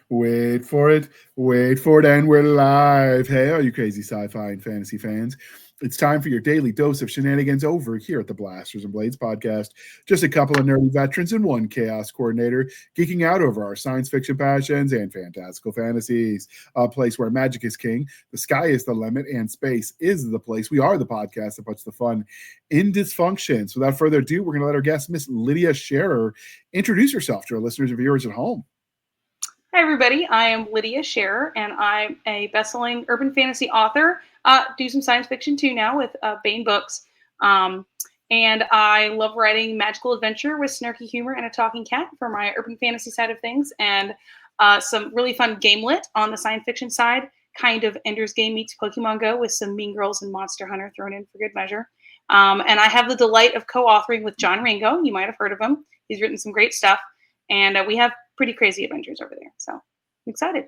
Wait for it, and we're live. Hey, all you crazy sci-fi and fantasy fans. It's time for your daily dose of shenanigans over here at the Blasters and Blades podcast. Just a couple of nerdy veterans and one chaos coordinator geeking out over our science fiction passions and fantastical fantasies. A place where magic is king, the sky is the limit, and space is the place. We are the podcast that puts the fun in dysfunction. So without further ado, we're going to let our guest, Miss Lydia Sherrer, introduce herself to our listeners and viewers at home. Hi, everybody. I am Lydia Sherrer, and I'm a best-selling urban fantasy author. Do some science fiction, too, now with Bane Books. And I love writing magical adventure with snarky humor and a talking cat for my urban fantasy side of things, and some really fun gamelit on the science fiction side, kind of Ender's Game meets Pokemon Go with some Mean Girls and Monster Hunter thrown in for good measure. And I have the delight of co-authoring with John Ringo. You might have heard of him. He's written some great stuff. And we have pretty crazy adventures over there. So I'm excited.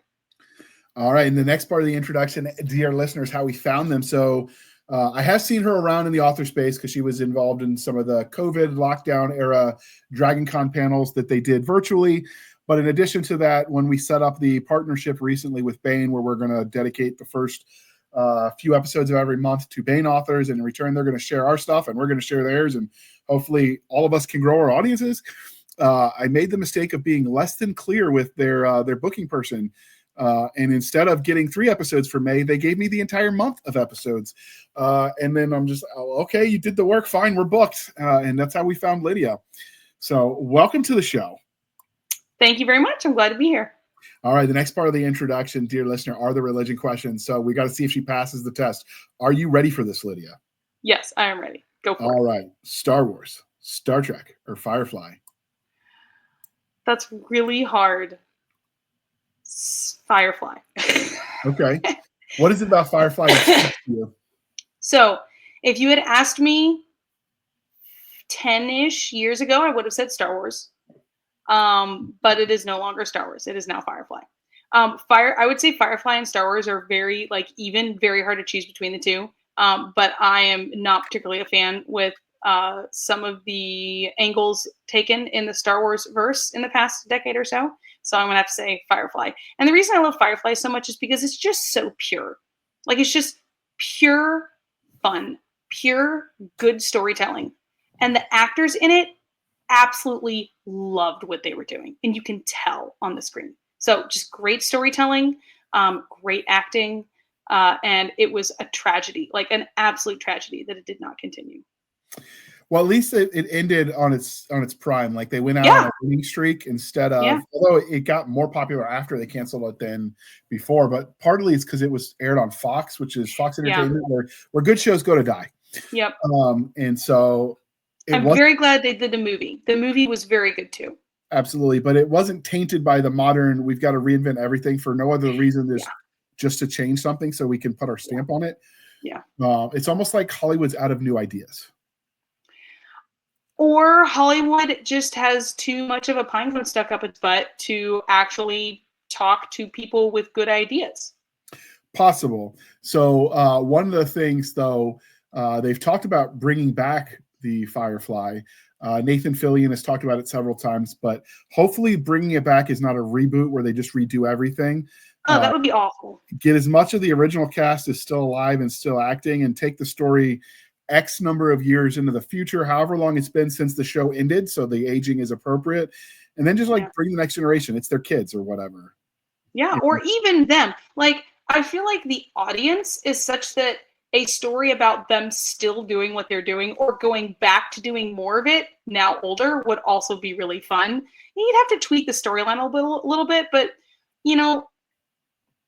All right. And the next part of the introduction, dear listeners, how we found them. So I have seen her around in the author space because she was involved in some of the COVID lockdown era DragonCon panels that they did virtually. But in addition to that, when we set up the partnership recently with Bane, where we're going to dedicate the first few episodes of every month to Bane authors, and in return, they're going to share our stuff and we're going to share theirs. And hopefully all of us can grow our audiences. I made the mistake of being less than clear with their booking person. And instead of getting 3 episodes for May, they gave me the entire month of episodes. And then I'm just, okay, you did the work. Fine, we're booked. And that's how we found Lydia. So welcome to the show. Thank you very much. I'm glad to be here. All right. The next part of the introduction, dear listener, are the religion questions. So we got to see if she passes the test. Are you ready for this, Lydia? Yes, I am ready. Go for it. All right. Star Wars, Star Trek, or Firefly? That's really hard. Firefly. Okay. What is it about Firefly that speaks to you? So if you had asked me 10-ish years ago, I would have said Star Wars. But it is no longer Star Wars. It is now Firefly. I would say Firefly and Star Wars are very hard to choose between the two. But I am not particularly a fan with some of the angles taken in the Star Wars verse in the past decade or so. So I'm going to have to say Firefly. And the reason I love Firefly so much is because it's just so pure. Like, it's just pure fun, pure good storytelling. And the actors in it absolutely loved what they were doing. And you can tell on the screen. So just great storytelling, great acting. And it was a tragedy, like an absolute tragedy that it did not continue. Well, at least it ended on its prime. Like, they went out on a winning streak instead of, although it got more popular after they canceled it than before. But partly it's because it was aired on Fox, which is Fox Entertainment, where good shows go to die. Yep. And so I'm very glad they did the movie. The movie was very good too. Absolutely, but it wasn't tainted by the modern. We've got to reinvent everything for no other reason than just to change something so we can put our stamp on it. Yeah. It's almost like Hollywood's out of new ideas. Or Hollywood just has too much of a pine cone stuck up its butt to actually talk to people with good ideas. Possible. So one of the things, though, they've talked about bringing back the Firefly. Nathan Fillion has talked about it several times, but hopefully bringing it back is not a reboot where they just redo everything. Oh, that would be awful. Get as much of the original cast is still alive and still acting, and take the story X number of years into the future, however long it's been since the show ended, so the aging is appropriate, and then just bring the next generation. It's their kids or whatever. Yeah, or even them. Like, I feel like the audience is such that a story about them still doing what they're doing or going back to doing more of it now older would also be really fun. You'd have to tweak the storyline a little bit, but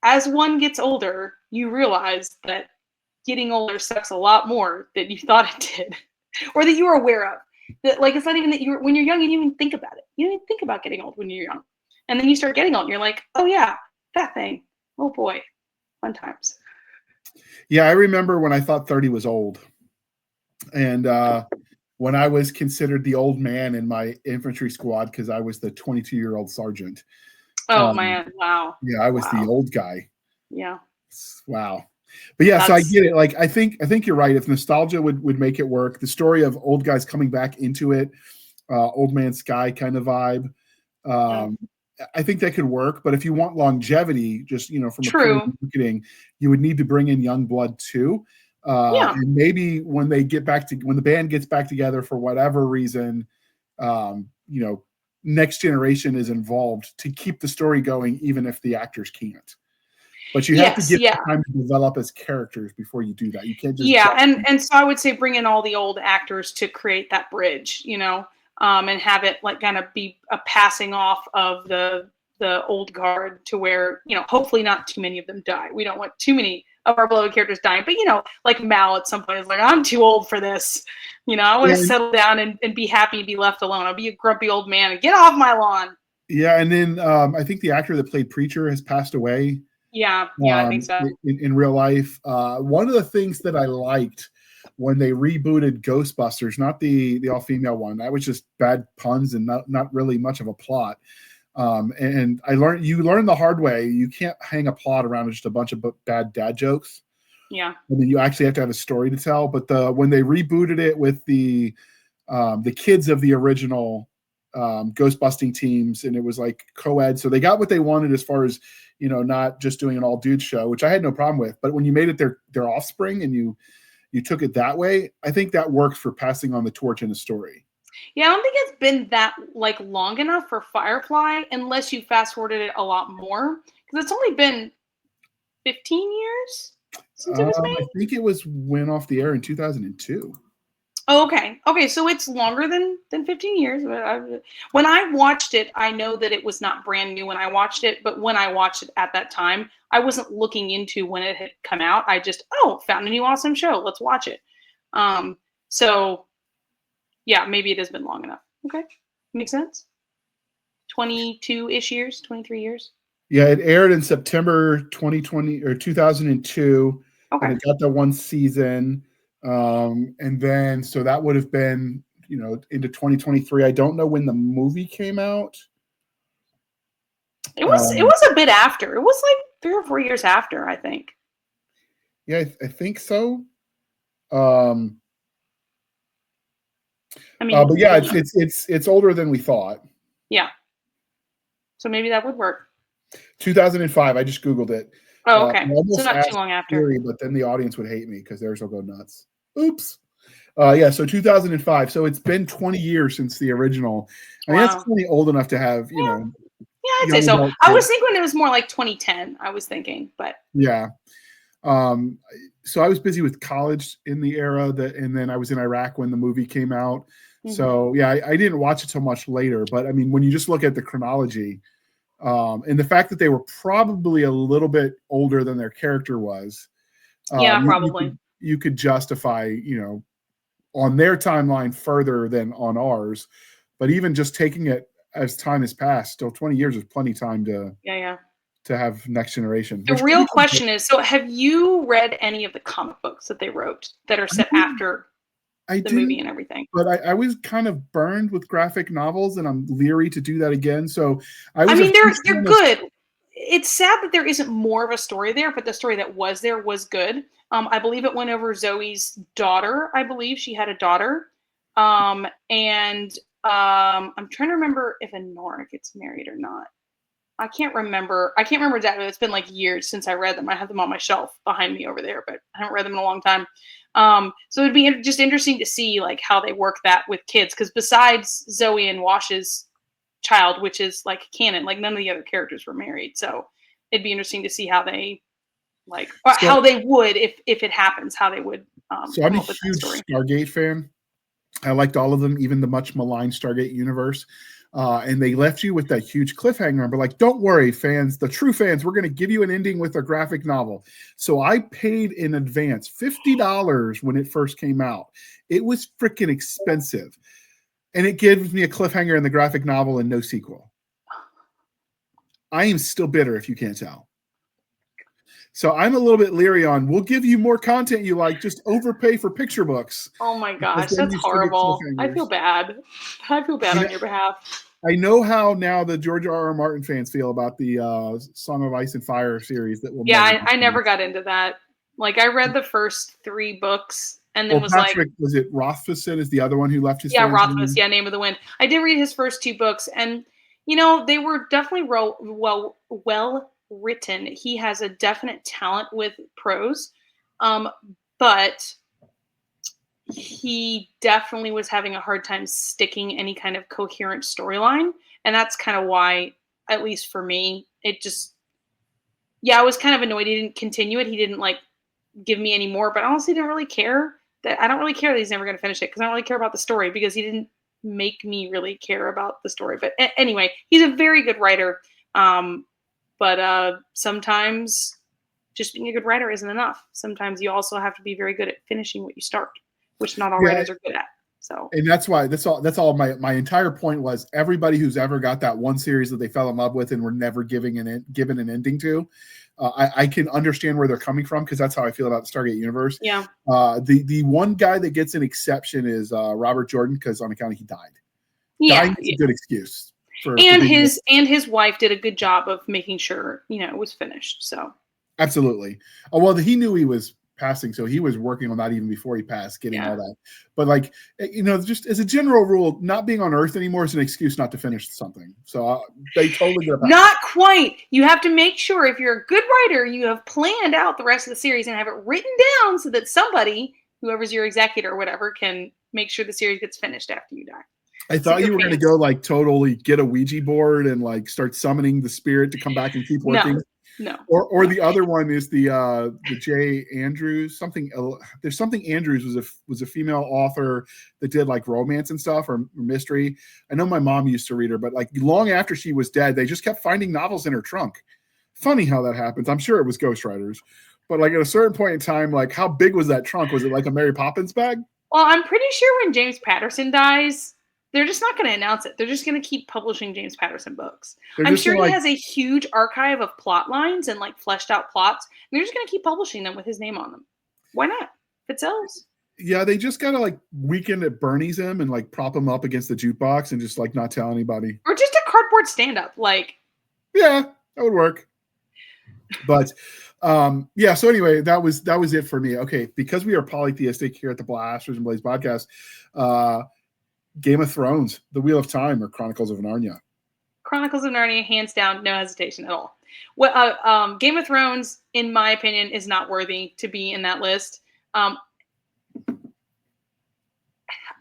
as one gets older, you realize that getting older sucks a lot more than you thought it did, or that you were aware of. That, like, it's not even that when you're young, you didn't even think about it. You don't even think about getting old when you're young. And then you start getting old and you're like, oh yeah, that thing. Oh boy, fun times. Yeah, I remember when I thought 30 was old. And when I was considered the old man in my infantry squad because I was the 22-year-old sergeant. Oh, man. Wow. Yeah, I was the old guy. Yeah. Wow. But yeah, so I get it. Like, I think you're right. If nostalgia would make it work, the story of old guys coming back into it, old man Sky kind of vibe. I think that could work. But if you want longevity, just from a pure True. marketing, you would need to bring in young blood too. Yeah. And maybe when they get back to when the band gets back together for whatever reason, next generation is involved to keep the story going, even if the actors can't. But you have to Yes. give Yeah. them time to develop as characters before you do that. You can't just Yeah. And so I would say bring in all the old actors to create that bridge, and have it like kind of be a passing off of the old guard to where, hopefully not too many of them die. We don't want too many of our beloved characters dying. But like Mal at some point is like, I'm too old for this. I want to settle down and be happy and be left alone. I'll be a grumpy old man and get off my lawn. Yeah, and then I think the actor that played Preacher has passed away. Yeah, I think so. In real life. One of the things that I liked when they rebooted Ghostbusters, not the all-female one, that was just bad puns and not really much of a plot. And you learn the hard way. You can't hang a plot around just a bunch of bad dad jokes. Yeah. I mean, you actually have to have a story to tell. But when they rebooted it with the kids of the original ghostbusting teams, and it was like co-ed, so they got what they wanted as far as not just doing an all dude show, which I had no problem with. But when you made it their offspring and you took it that way, I think that works for passing on the torch in a story. Yeah, I don't think it's been that like long enough for Firefly unless you fast forwarded it a lot more, because it's only been 15 years since it was made. I think it went off the air in 2002. Oh, okay, so it's longer than 15 years. When I watched it, I know that it was not brand new when I watched it, but when I watched it at that time, I wasn't looking into when it had come out. I just found a new awesome show. Let's watch it. So yeah, maybe it has been long enough. Okay, makes sense. 22-ish years, 23 years. Yeah, it aired in September 2020 or 2002. Okay. And it got the one season. And then, so that would have been, into 2023. I don't know when the movie came out. It was a bit after. It was like 3 or 4 years after, I think. Yeah, I think so. I mean, but yeah, it's older than we thought. Yeah. So maybe that would work. 2005. I just Googled it. Oh, okay. So not too long after. Theory, but then the audience would hate me because theirs will go nuts. Oops. Yeah, so 2005. So it's been 20 years since the original. I mean, that's pretty old enough to have, Yeah, I'd say so. I was thinking it was more like 2010. I was thinking, but yeah. So I was busy with college in the era and then I was in Iraq when the movie came out. Mm-hmm. So yeah, I didn't watch it till much later. But I mean, when you just look at the chronology, and the fact that they were probably a little bit older than their character was, probably you could justify, on their timeline further than on ours. But even just taking it as time has passed, still 20 years is plenty of time to have next generation. The real question is, so have you read any of the comic books that they wrote that are set after the movie and everything? But I was kind of burned with graphic novels, and I'm leery to do that again. So they're good. It's sad that there isn't more of a story there, but the story that was there was good. I believe it went over Zoe's daughter. I believe she had a daughter. And I'm trying to remember if Honora gets married or not. I can't remember exactly. It's been like years since I read them. I have them on my shelf behind me over there, but I haven't read them in a long time. So it'd be just interesting to see like how they work that with kids, because besides Zoe and Wash's child, which is like canon, like none of the other characters were married. So it'd be interesting to see how they how they would if it happens, how they would. So I'm a huge Stargate fan. I liked all of them, even the much maligned Stargate universe. And they left you with that huge cliffhanger. But like, don't worry, fans, the true fans, we're going to give you an ending with a graphic novel. So I paid in advance $50 when it first came out. It was freaking expensive. And it gives me a cliffhanger in the graphic novel and no sequel. I am still bitter, if you can't tell. So I'm a little bit leery on, we'll give you more content you like, just overpay for picture books. Oh my gosh, that's horrible. I feel bad. I feel bad on your behalf. I know how now the George R.R. Martin fans feel about the Song of Ice and Fire series. I never got into that. Like, I read the first 3 books and then was it Rothfuss is the other one who left his Rothfuss, Name of the Wind. I did read his first 2 books, and They were definitely well written. He has a definite talent with prose, but he definitely was having a hard time sticking any kind of coherent storyline, and that's kind of why, at least for me, it just I was kind of annoyed he didn't continue it. He didn't like give me any more, but I honestly didn't really care that I don't really care that he's never going to finish it because I don't really care about the story because he didn't make me really care about the story. But anyway, he's a very good writer. But sometimes just being a good writer isn't enough. Sometimes you also have to be very good at finishing what you start, which not all writers are good at. So, and that's why that's all my entire point was everybody who's ever got that one series that they fell in love with and were never given an ending to. I can understand where they're coming from because that's how I feel about the Stargate universe. Yeah. The one guy that gets an exception is Robert Jordan because on account of he died. Yeah, dying is a good excuse. And his wife did a good job of making sure it was finished. So absolutely. Well, he knew he was passing, so he was working on that even before he passed, getting all that. But just as a general rule, not being on Earth anymore is an excuse not to finish something. So they totally get about not quite. You have to make sure if you're a good writer, you have planned out the rest of the series and have it written down so that somebody, whoever's your executor or whatever, can make sure the series gets finished after you die. I thought you were going to go totally get a Ouija board and start summoning the spirit to come back and keep working. No. Or the other one is the J. Andrews something. There's something Andrews was a female author that did romance and stuff or mystery. I know my mom used to read her, but long after she was dead, they just kept finding novels in her trunk. Funny how that happens. I'm sure it was ghostwriters, but at a certain point in time, how big was that trunk? Was it like a Mary Poppins bag? Well, I'm pretty sure when James Patterson dies, they're just not going to announce it. They're just going to keep publishing James Patterson books. I'm sure he has a huge archive of plot lines and fleshed out plots. And they're just going to keep publishing them with his name on them. Why not? If it sells. Yeah, they just got to Weekend at Bernie's him and prop him up against the jukebox and just not tell anybody. Or just a cardboard stand-up. Yeah, that would work. But so anyway, that was it for me. Okay, because we are polytheistic here at the Blasters and Blaze podcast, Game of Thrones, The Wheel of Time, or Chronicles of Narnia? Chronicles of Narnia, hands down, no hesitation at all. Well, Game of Thrones, in my opinion, is not worthy to be in that list.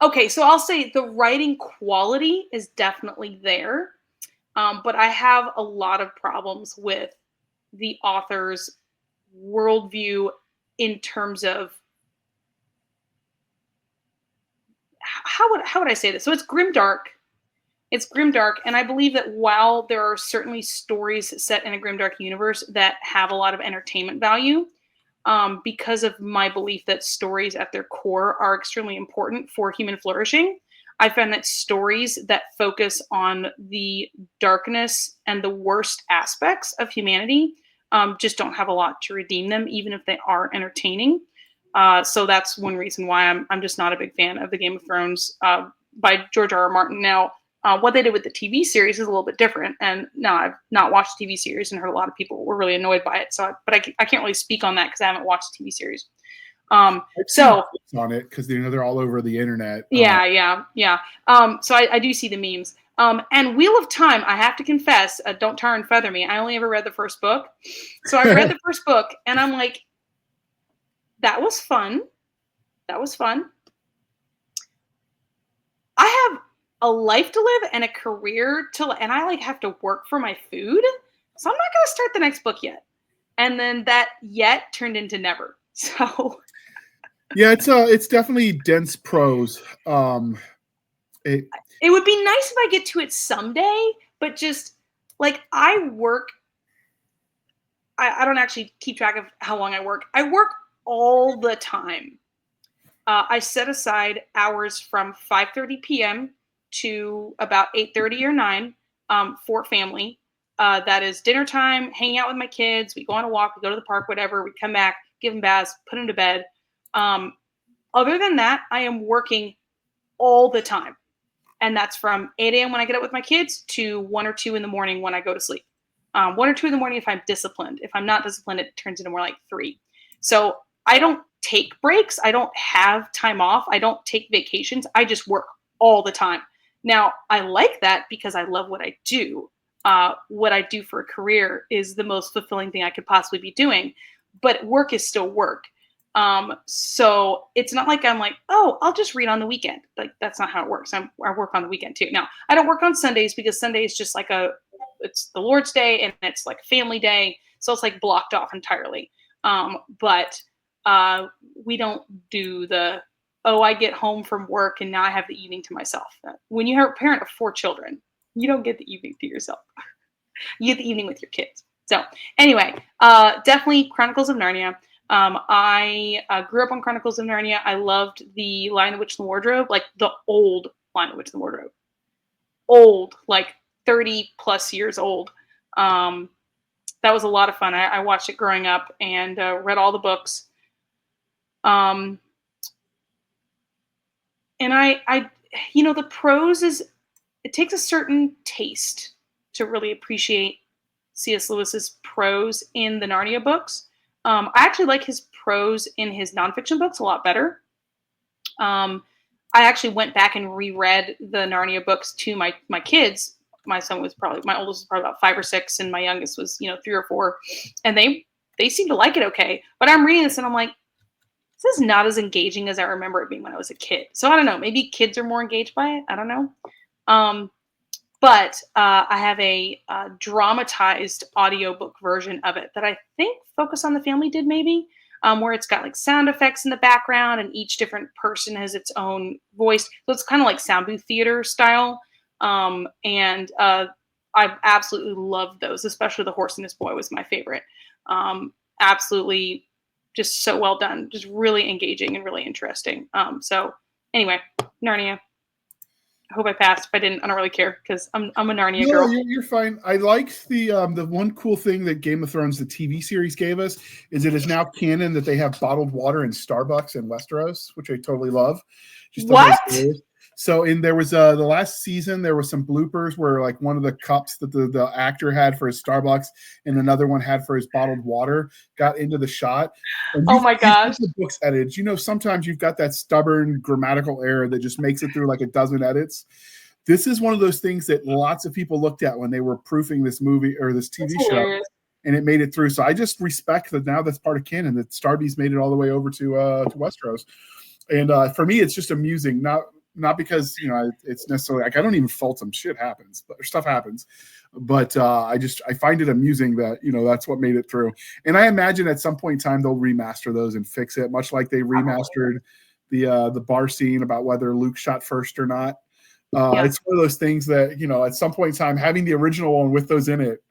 Okay, so I'll say the writing quality is definitely there, but I have a lot of problems with the author's worldview in terms of how would I say this? So it's grimdark. It's grimdark, and I believe that while there are certainly stories set in a grimdark universe that have a lot of entertainment value, because of my belief that stories at their core are extremely important for human flourishing, I find that stories that focus on the darkness and the worst aspects of humanity just don't have a lot to redeem them, even if they are entertaining. So that's one reason why I'm just not a big fan of the Game of Thrones by George R.R. Martin. Now, what they did with the TV series is a little bit different. And no, I've not watched the TV series and heard a lot of people were really annoyed by it. So, but I can't really speak on that because I haven't watched the TV series. So on it because they're all over the internet. Yeah. So I do see the memes. And Wheel of Time, I have to confess, don't tar and feather me. I only ever read the first book. So I read the first book and I'm like, that was fun. I have a life to live and a career and I have to work for my food. So I'm not going to start the next book yet. And then that yet turned into never. So yeah, it's definitely dense prose. It would be nice if I get to it someday, but just I work. I don't actually keep track of how long I work. I work all the time. I set aside hours from 5:30 p.m. to about 8:30 or 9 for family. That is dinner time, hanging out with my kids. We go on a walk, we go to the park, whatever. We come back, give them baths, put them to bed. Other than that, I am working all the time. And that's from 8 a.m. when I get up with my kids to 1 or 2 in the morning when I go to sleep. 1 or 2 in the morning if I'm disciplined. If I'm not disciplined, it turns into more like 3. So I don't take breaks. I don't have time off. I don't take vacations. I just work all the time. Now, I like that because I love what I do. What I do for a career is the most fulfilling thing I could possibly be doing, but work is still work. So it's not like I'm like, oh, I'll just read on the weekend. Like that's not how it works. I work on the weekend too. Now, I don't work on Sundays because Sunday is just like it's the Lord's Day and it's like family day. So it's like blocked off entirely. But we don't do oh, I get home from work and now I have the evening to myself. When you're a parent of 4 children, you don't get the evening to yourself. You get the evening with your kids. So anyway, definitely Chronicles of Narnia. I grew up on Chronicles of Narnia. I loved the Lion, the Witch, and the Wardrobe, like the old Lion, the Witch, and the Wardrobe. Old, like 30 plus years old. That was a lot of fun. I watched it growing up and read all the books. And the prose it takes a certain taste to really appreciate C.S. Lewis's prose in the Narnia books. I actually like his prose in his nonfiction books a lot better. I actually went back and reread the Narnia books to my kids. My oldest was probably about 5 or 6, and my youngest was 3 or 4, and they seem to like it okay. But I'm reading this and I'm like, this is not as engaging as I remember it being when I was a kid. So I don't know. Maybe kids are more engaged by it. I don't know. But I have a dramatized audiobook version of it that I think Focus on the Family did maybe, where it's got like sound effects in the background and each different person has its own voice. So it's kind of like sound booth theater style. And I absolutely love those, especially The Horse and His Boy was my favorite. Absolutely just so well done, just really engaging and really interesting. So anyway, Narnia. I hope I passed. If I didn't, I don't really care because I'm a Narnia girl. You're fine. I like the one cool thing that Game of Thrones, the TV series, gave us is it is now canon that they have bottled water in Starbucks in Westeros, which I totally love. What? So there was the last season, there were some bloopers where like one of the cups that the actor had for his Starbucks and another one had for his bottled water got into the shot. And oh my gosh. The book's edits. Sometimes you've got that stubborn grammatical error that just makes it through like a dozen edits. This is one of those things that lots of people looked at when they were proofing this movie or this TV show, and it made it through. So I just respect that now that's part of canon, that Starby's made it all the way over to Westeros. And for me, it's just amusing, not because it's necessarily like I don't even fault them. Shit happens, but stuff happens. But I find it amusing that that's what made it through. And I imagine at some point in time they'll remaster those and fix it, much like they remastered the bar scene about whether Luke shot first or not. It's one of those things that at some point in time having the original one with those in it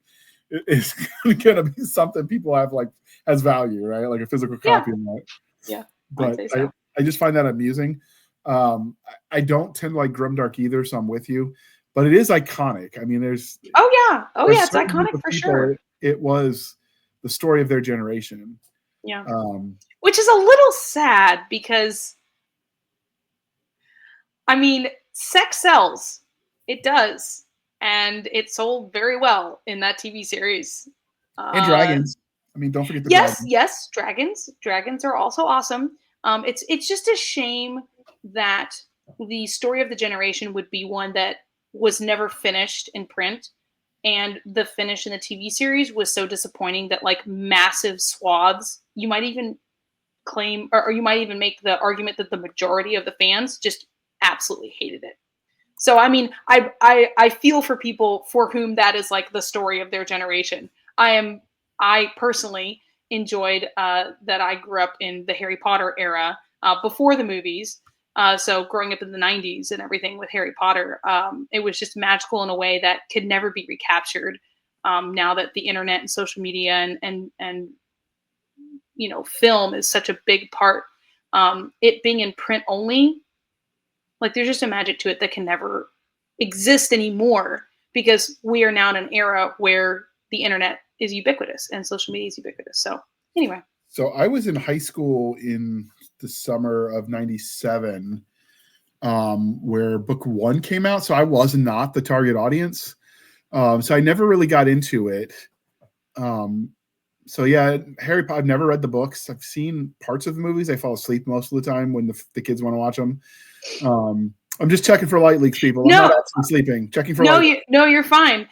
is going to be something people have like as value, right? Like a physical copy of that. Yeah, but I just find that amusing. I don't tend to like grimdark either, so I'm with you. But it is iconic. I mean, there's it's iconic for sure. It was the story of their generation. Yeah, which is a little sad because, I mean, sex sells. It does, and it sold very well in that TV series. And dragons. I mean, don't forget the dragons. Yes, dragons. Dragons are also awesome. It's just a shame that the story of the generation would be one that was never finished in print, and the finish in the TV series was so disappointing that like massive swaths, you might even claim, or you might even make the argument that the majority of the fans just absolutely hated it. So I mean, I feel for people for whom that is like the story of their generation. I personally enjoyed that I grew up in the Harry Potter era before the movies. So growing up in the 90s and everything with Harry Potter, it was just magical in a way that could never be recaptured now that the internet and social media and film is such a big part. It being in print only, like there's just a magic to it that can never exist anymore because we are now in an era where the internet is ubiquitous and social media is ubiquitous. So anyway. So I was in high school in the summer of 97 where book 1 came out. So I was not the target audience. So I never really got into it. So yeah, Harry Potter, I've never read the books. I've seen parts of the movies. I fall asleep most of the time when the kids want to watch them. I'm just checking for light leaks, people. I'm No, not actually sleeping. Checking for no, light. you're fine.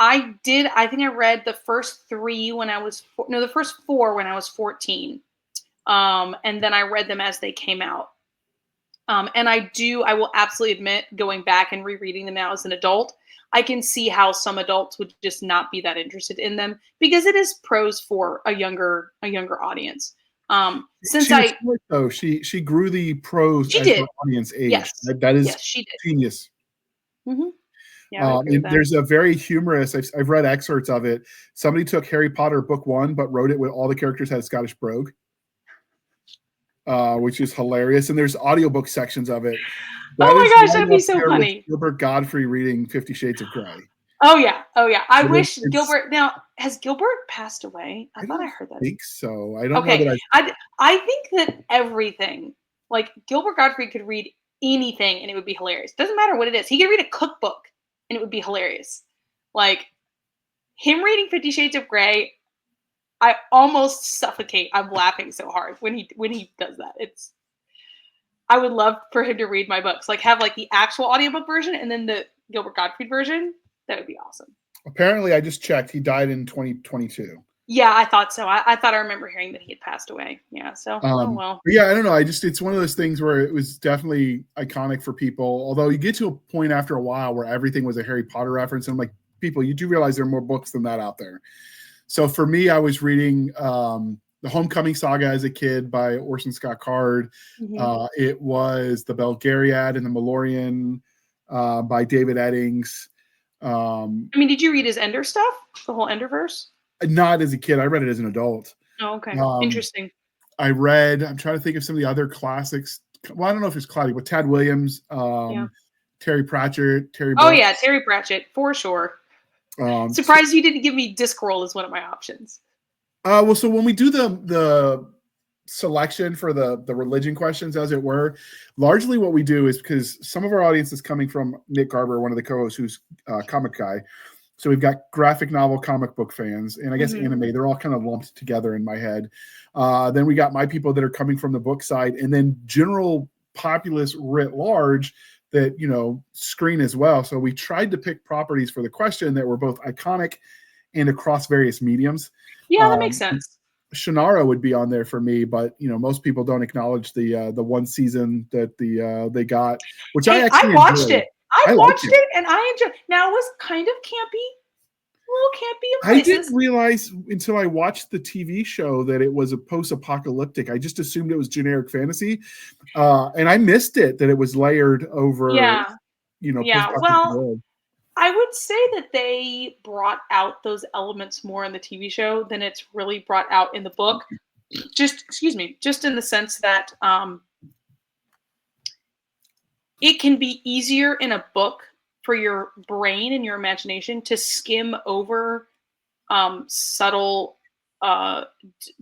I did. I think I read the first three when I was the first four when I was 14. And then I read them as they came out. And I will absolutely admit, going back and rereading them now as an adult, I can see how some adults would just not be that interested in them because it is prose for a younger audience. Since She was I smart, though. She grew the prose She as her did. audience age. Yes. That is Yes, she did. genius. Mhm. Yeah, I would agree with And that. there's a very humorous. I've read excerpts of it. Somebody took Harry Potter book 1, but wrote it with all the characters had a Scottish brogue, which is hilarious. And there's audiobook sections of it. That Oh is my gosh, right that'd be up so there with funny. Gilbert Godfrey reading 50 Shades of Grey. Oh yeah. Oh yeah. I But wish it's Gilbert now has Gilbert passed away? I I thought I don't heard that. think so. I don't know that Okay. I think that everything, like Gilbert Godfrey could read anything and it would be hilarious. Doesn't matter what it is. He could read a cookbook and it would be hilarious. Like him reading 50 Shades of Grey, I almost suffocate. I'm laughing so hard when he does that. I would love for him to read my books, like have like the actual audiobook version and then the Gilbert Gottfried version. That would be awesome. Apparently, I just checked. He died in 2022. Yeah, I thought so. I thought I remember hearing that he had passed away. Yeah, so oh well. But yeah, I don't know. It's one of those things where it was definitely iconic for people. Although you get to a point after a while where everything was a Harry Potter reference, and I'm like, people, you do realize there are more books than that out there. So for me, I was reading the Homecoming Saga as a kid by Orson Scott Card. Mm-hmm. It was the Belgariad and the Malorian by David Eddings. I mean, did you read his Ender stuff? The whole Enderverse? Not as a kid. I read it as an adult. Oh, okay. Um, Interesting. I'm trying to think of some of the other classics. Well, I don't know if it's Cloudy, but Tad Williams, Yeah. Terry Pratchett, Terry Oh Brooks. yeah, Terry Pratchett for sure. So, Surprised you didn't give me Discworld as one of my options. well, so when we do the selection for the religion questions, as it were, largely what we do is because some of our audience is coming from Nick Garber, one of the co-hosts, who's a comic guy. So we've got graphic novel comic book fans, and I guess anime. They're all kind of lumped together in my head. Then we got my people that are coming from the book side, and then general populace writ large that screen as well. So we tried to pick properties for the question that were both iconic and across various mediums. Yeah, that makes sense. Shannara would be on there for me, but most people don't acknowledge the one season that they got, which I actually watched enjoyed. it. I liked watched it and I enjoyed. Now it was kind of campy, a little campy in I places. didn't realize until I watched the TV show that it was a post-apocalyptic. I just assumed it was generic fantasy, and I missed it that it was layered over. Yeah. Post-apocalyptic Well, world. I would say that they brought out those elements more in the TV show than it's really brought out in the book. Just in the sense that it can be easier in a book for your brain and your imagination to skim over subtle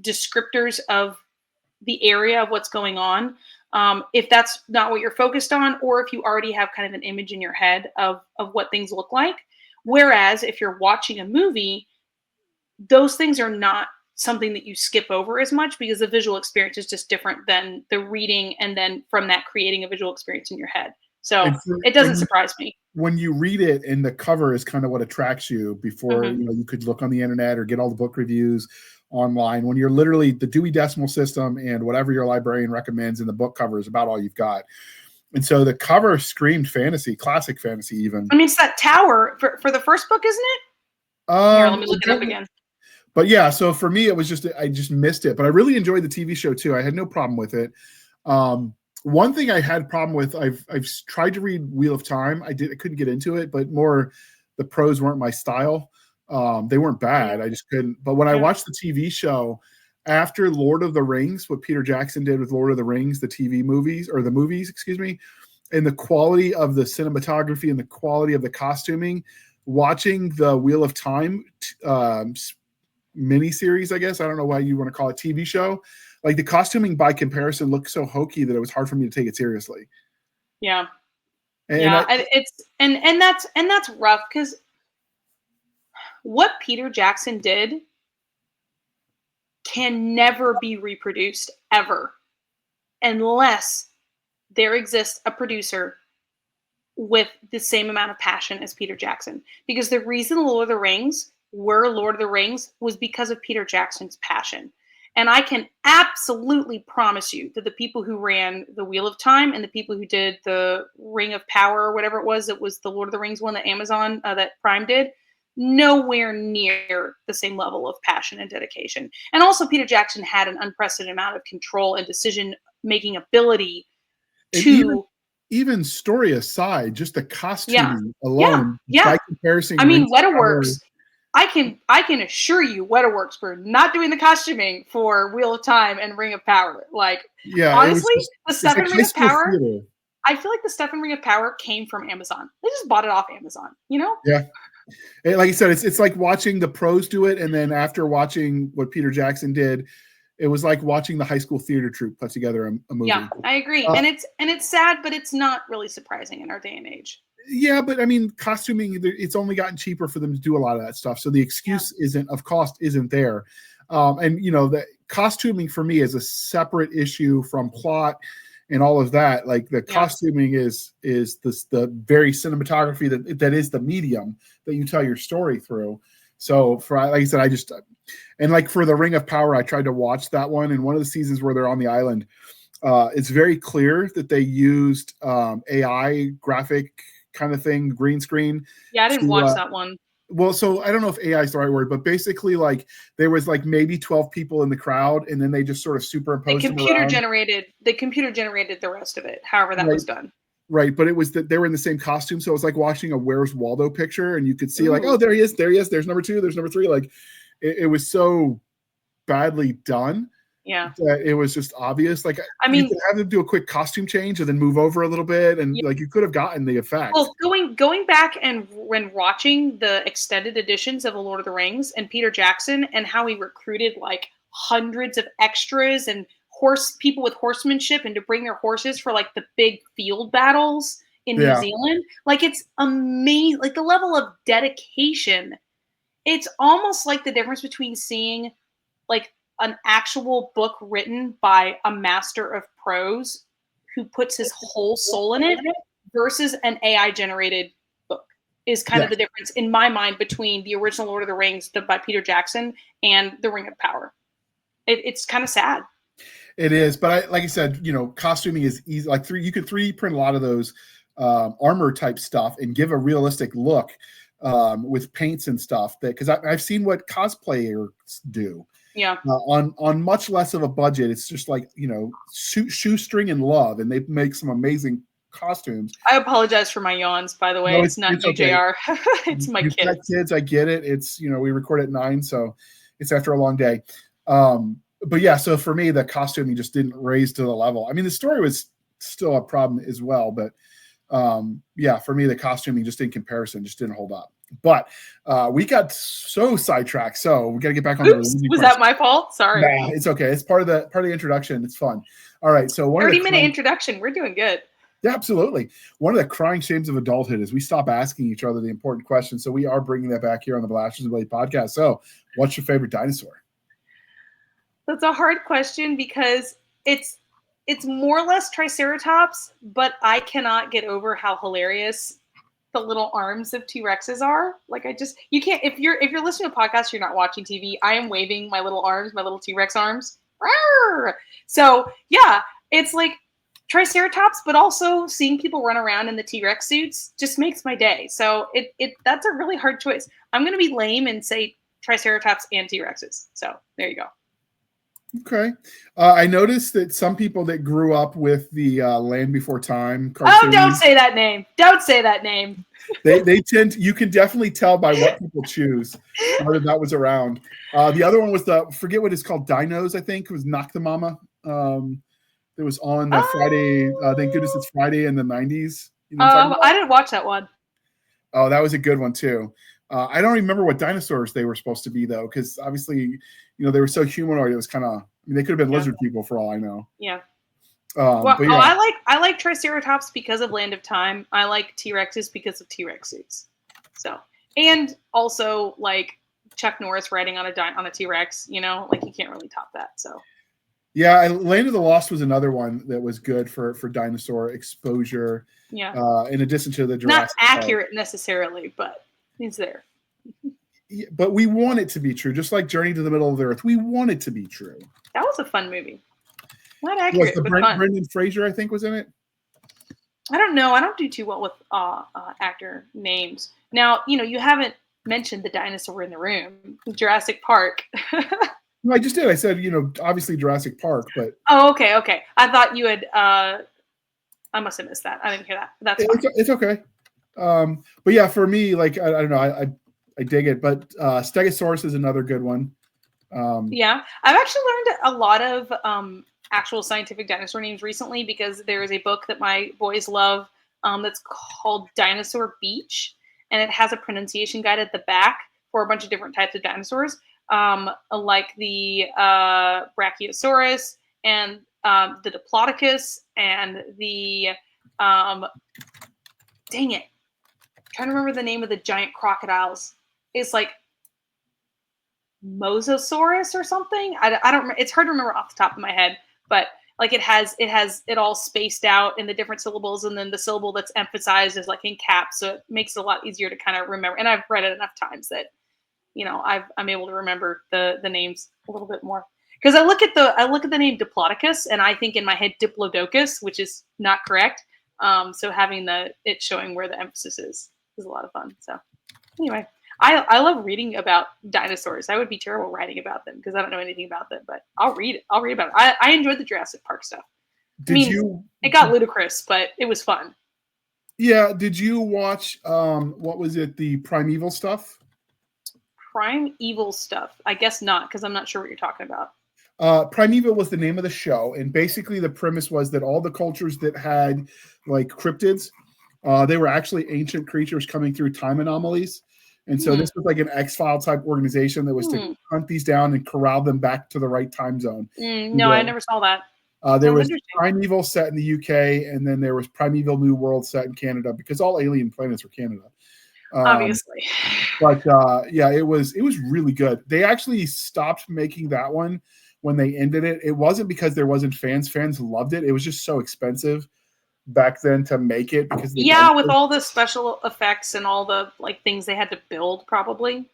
descriptors of the area of what's going on. If that's not what you're focused on, or if you already have kind of an image in your head of what things look like. Whereas if you're watching a movie, those things are not something that you skip over as much because the visual experience is just different than the reading and then from that creating a visual experience in your head. So it doesn't surprise me. When you read it and the cover is kind of what attracts you before you could look on the internet or get all the book reviews online. When you're literally the Dewey Decimal System and whatever your librarian recommends in the book cover is about all you've got. And so the cover screamed fantasy, classic fantasy even. I mean, it's that tower for the first book, isn't it? Here, let me look it up again. But yeah, so for me, it was I just missed it. But I really enjoyed the TV show too. I had no problem with it. One thing I had problem with, I've tried to read Wheel of Time. I couldn't get into it, but more the prose weren't my style. They weren't bad. I just couldn't. But when I watched the TV show after Lord of the Rings, what Peter Jackson did with Lord of the Rings, the TV movies or the movies, excuse me, and the quality of the cinematography and the quality of the costuming, watching the Wheel of Time miniseries, I guess, I don't know why you want to call it TV show, like the costuming by comparison looked so hokey that it was hard for me to take it seriously. Yeah. And that's rough because what Peter Jackson did can never be reproduced ever unless there exists a producer with the same amount of passion as Peter Jackson. Because the reason Lord of the Rings were Lord of the Rings was because of Peter Jackson's passion. And I can absolutely promise you that the people who ran the Wheel of Time and the people who did the Ring of Power or whatever it was the Lord of the Rings one that Amazon, that Prime did, nowhere near the same level of passion and dedication. And also Peter Jackson had an unprecedented amount of control and decision-making ability And to... even story aside, just the costuming alone, by comparison, I mean, Rings of Power, Wetaworks. I can assure you, Wetaworks were not doing the costuming for Wheel of Time and Ring of Power. Like, honestly, the stuff in Ring of Power, theater. I feel like the stuff in Ring of Power came from Amazon. They just bought it off Amazon, you know? Yeah. And like you said, it's like watching the pros do it, and then after watching what Peter Jackson did, it was like watching the high school theater troupe put together a movie. Yeah, I agree. And it's sad, but it's not really surprising in our day and age. Yeah, but I mean, costuming, it's only gotten cheaper for them to do a lot of that stuff. So the excuse of cost isn't there. And you know, the costuming for me is a separate issue from plot and all of that. Like the costuming is the very cinematography that is the medium that you tell your story through. So for, like I said, and like for the Ring of Power, I tried to watch that one, and one of the seasons where they're on the island, it's very clear that they used AI graphic kind of thing, green screen. Yeah, I didn't watch that one. Well, so I don't know if AI is the right word, but basically, like there was like maybe 12 people in the crowd, and then they just sort of superimposed. They computer generated the rest of it. However, that was done. Right, but it was that they were in the same costume, so it was like watching a Where's Waldo picture, and you could see like, oh, there he is, there's number 2, there's number 3. Like it was so badly done. Yeah, that it was just obvious. Like, I mean, you could have them do a quick costume change and then move over a little bit, and like you could have gotten the effect. Well, going back and when watching the extended editions of The Lord of the Rings and Peter Jackson and how he recruited like hundreds of extras and people with horsemanship and to bring their horses for like the big field battles in New Zealand, like it's amazing. Like the level of dedication, it's almost like the difference between seeing like an actual book written by a master of prose who puts his whole soul in it versus an AI generated book is kind of the difference in my mind between the original Lord of the Rings by Peter Jackson and the Ring of Power. It's kind of sad. It is, but like I said, you know, costuming is easy. Like you could 3D print a lot of those armor type stuff and give a realistic look with paints and stuff. That because I've seen what cosplayers do. Yeah. On much less of a budget, it's just like, you know, shoestring and love, and they make some amazing costumes. I apologize for my yawns, by the way. No, it's not UJR. Okay. It's my kids. I get it. It's, you know, we record at 9, so it's after a long day. But yeah, so for me, the costuming just didn't raise to the level. I mean, the story was still a problem as well, but yeah, for me, the costuming just in comparison just didn't hold up. But we got so sidetracked, so we got to get back on. Oops, was that my fault? Sorry. Nah, it's okay. It's part of the introduction. It's fun. All right, so 30-minute introduction. We're doing good. Yeah, absolutely. One of the crying shames of adulthood is we stop asking each other the important questions. So we are bringing that back here on the Blasters and Blade podcast. So, what's your favorite dinosaur? That's a hard question because it's more or less Triceratops, but I cannot get over how hilarious the little arms of T-Rexes are. Like you can't, if you're listening to a podcast, you're not watching TV. I am waving my little arms, my little T-Rex arms. Rawr! So yeah, it's like Triceratops, but also seeing people run around in the T-Rex suits just makes my day. So that's a really hard choice. I'm going to be lame and say Triceratops and T-Rexes. So there you go. Okay. I noticed that some people that grew up with the Land Before Time cartoon. Oh, don't say that name. Don't say that name. they tend to, you can definitely tell by what people choose whether that was around. The other one was forget what it's called, Dinos, I think. It was Knock the Mama. It was on the Friday, thank goodness it's Friday in the 90s. You know I didn't watch that one. Oh, that was a good one too. I don't remember what dinosaurs they were supposed to be though, because obviously, you know, they were so humanoid. It was kind of, I mean, they could have been lizard people for all I know. Yeah. But yeah. I like Triceratops because of Land of Time. I like T-Rexes because of T-Rex suits. So, and also like Chuck Norris riding on a T-Rex. You know, like you can't really top that. So. Yeah, Land of the Lost was another one that was good for dinosaur exposure. Yeah. In addition to the Not Jurassic accurate necessarily, but it's there. But we want it to be true, just like Journey to the Middle of the Earth. We want it to be true. That was a fun movie. Not Was accurate, the but fun. Brendan Fraser, I think, was in it? I don't know. I don't do too well with actor names. Now, you haven't mentioned the dinosaur in the room, Jurassic Park. No, I just did. I said, obviously Jurassic Park, but Oh, okay. I thought you had. I must have missed that. I didn't hear that. That's fine. it's okay. But yeah, for me, like I don't know, I dig it. But Stegosaurus is another good one. Yeah, I've actually learned a lot of actual scientific dinosaur names recently because there is a book that my boys love that's called Dinosaur Beach, and it has a pronunciation guide at the back for a bunch of different types of dinosaurs, like the Brachiosaurus and the Diplodocus and the dang it, I'm trying to remember the name of the giant crocodiles. It's like Mosasaurus or something. I don't remember. It's hard to remember off the top of my head, but like it has it all spaced out in the different syllables, and then the syllable that's emphasized is like in caps, so it makes it a lot easier to kind of remember. And I've read it enough times that I'm able to remember the names a little bit more. Because I look at the name Diplodocus and I think in my head Diplodocus, which is not correct. So having it showing where the emphasis is a lot of fun. So anyway. I love reading about dinosaurs. I would be terrible writing about them because I don't know anything about them, but I'll read it. I'll read about it. I enjoyed the Jurassic Park stuff. It got ludicrous, but it was fun. Yeah. Did you watch, what was it? The Primeval stuff? Primeval stuff. I guess not, because I'm not sure what you're talking about. Primeval was the name of the show. And basically the premise was that all the cultures that had like cryptids, they were actually ancient creatures coming through time anomalies. And so this was like an X-File type organization that was to hunt these down and corral them back to the right time zone. No, I never saw that. There was Primeval set in the UK, and then there was Primeval New World set in Canada, because all alien planets are Canada. Obviously. But yeah, it was really good. They actually stopped making that one when they ended it. It wasn't because there wasn't fans. Fans loved it. It was just so expensive back then to make it, because with all the special effects and all the like things they had to build, probably.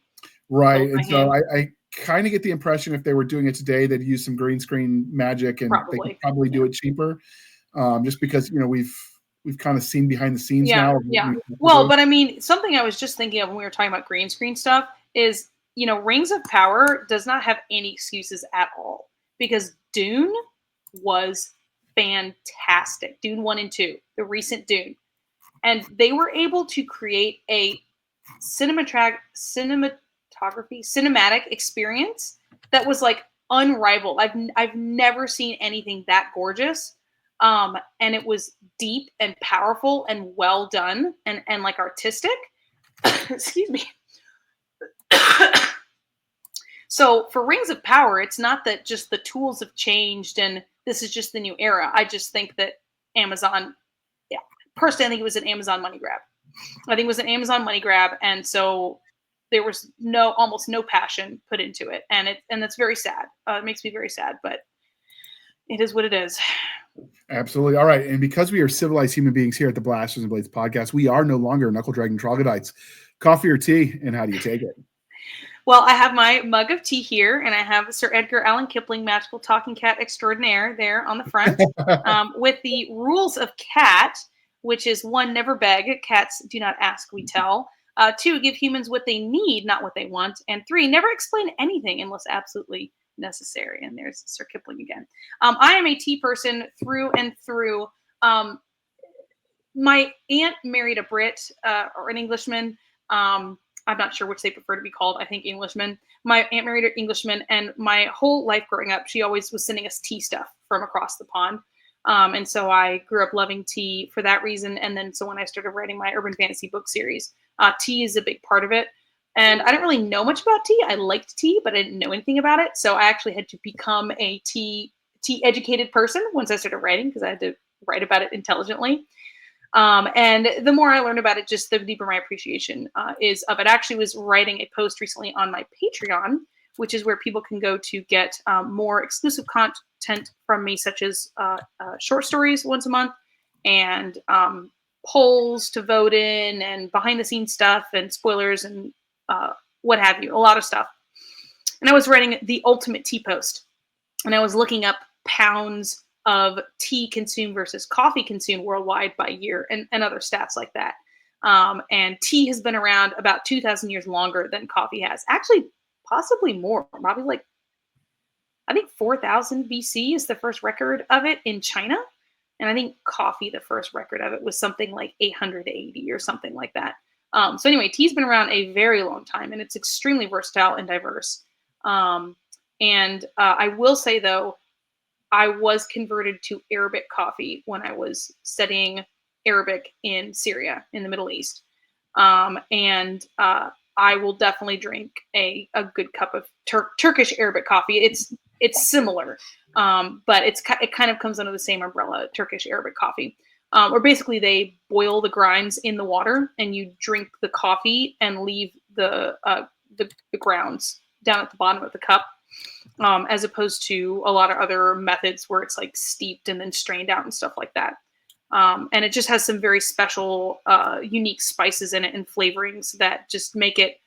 Right. And so I kind of get the impression if they were doing it today, they'd use some green screen magic, and they could probably do it cheaper. Just because we've kind of seen behind the scenes now. Yeah. Well, but I mean, something I was just thinking of when we were talking about green screen stuff is, Rings of Power does not have any excuses at all, because Dune was fantastic. Dune 1 and 2, the recent Dune. And they were able to create a cinematic experience that was like unrivaled. I've never seen anything that gorgeous. And it was deep and powerful and well done and like artistic. Excuse me. So for Rings of Power, it's not that just the tools have changed and this is just the new era. I just think that Amazon, personally, I think it was an Amazon money grab. And so there was almost no passion put into it, and that's very sad. It makes me very sad, but it is what it is. Absolutely. All right, and because we are civilized human beings here at the Blasters and Blades podcast, we are no longer knuckle dragging troglodytes. Coffee or tea, and how do you take it? Well, I have my mug of tea here, and I have Sir Edgar Allan Kipling, Magical Talking Cat Extraordinaire, there on the front, with the rules of cat, which is 1, never beg. Cats do not ask, we tell. 2, give humans what they need, not what they want. And 3, never explain anything unless absolutely necessary. And there's Sir Kipling again. I am a tea person through and through. My aunt married a Brit or an Englishman. I'm not sure which they prefer to be called. I think Englishman. My aunt married an Englishman, and my whole life growing up, she always was sending us tea stuff from across the pond. And so I grew up loving tea for that reason. And then so when I started writing my urban fantasy book series, tea is a big part of it. And I didn't really know much about tea. I liked tea, but I didn't know anything about it. So I actually had to become a tea educated person once I started writing, because I had to write about it intelligently. And the more I learned about it, just the deeper my appreciation is of it. I actually was writing a post recently on my Patreon, which is where people can go to get more exclusive content content from me, such as short stories once a month, and polls to vote in, and behind the scenes stuff, and spoilers, and what have you, a lot of stuff. And I was writing the ultimate tea post, and I was looking up pounds of tea consumed versus coffee consumed worldwide by year, and other stats like that. And tea has been around about 2,000 years longer than coffee has. Actually, possibly more. Probably like, I think 4,000 BC is the first record of it in China. And I think coffee, the first record of it was something like 880 or something like that. So anyway, tea's been around a very long time, and it's extremely versatile and diverse. And I will say, though, I was converted to Arabic coffee when I was studying Arabic in Syria, in the Middle East. And I will definitely drink a good cup of Turkish Arabic coffee. It's similar, but it kind of comes under the same umbrella, Turkish Arabic coffee. Or basically they boil the grinds in the water, and you drink the coffee and leave the grounds down at the bottom of the cup. As opposed to a lot of other methods where it's like steeped and then strained out and stuff like that. And it just has some very special, unique spices in it and flavorings that just make it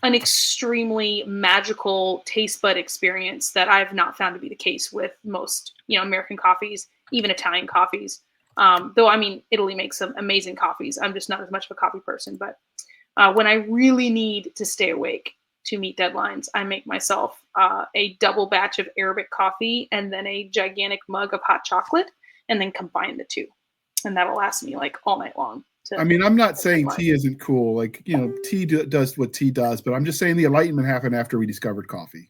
an extremely magical taste bud experience that I've not found to be the case with most, American coffees, even Italian coffees. Though, I mean, Italy makes some amazing coffees. I'm just not as much of a coffee person. But when I really need to stay awake to meet deadlines, I make myself a double batch of Arabic coffee and then a gigantic mug of hot chocolate, and then combine the two. And that'll last me like all night long. I mean, I'm not saying tea isn't cool. Like, tea does what tea does, but I'm just saying the Enlightenment happened after we discovered coffee.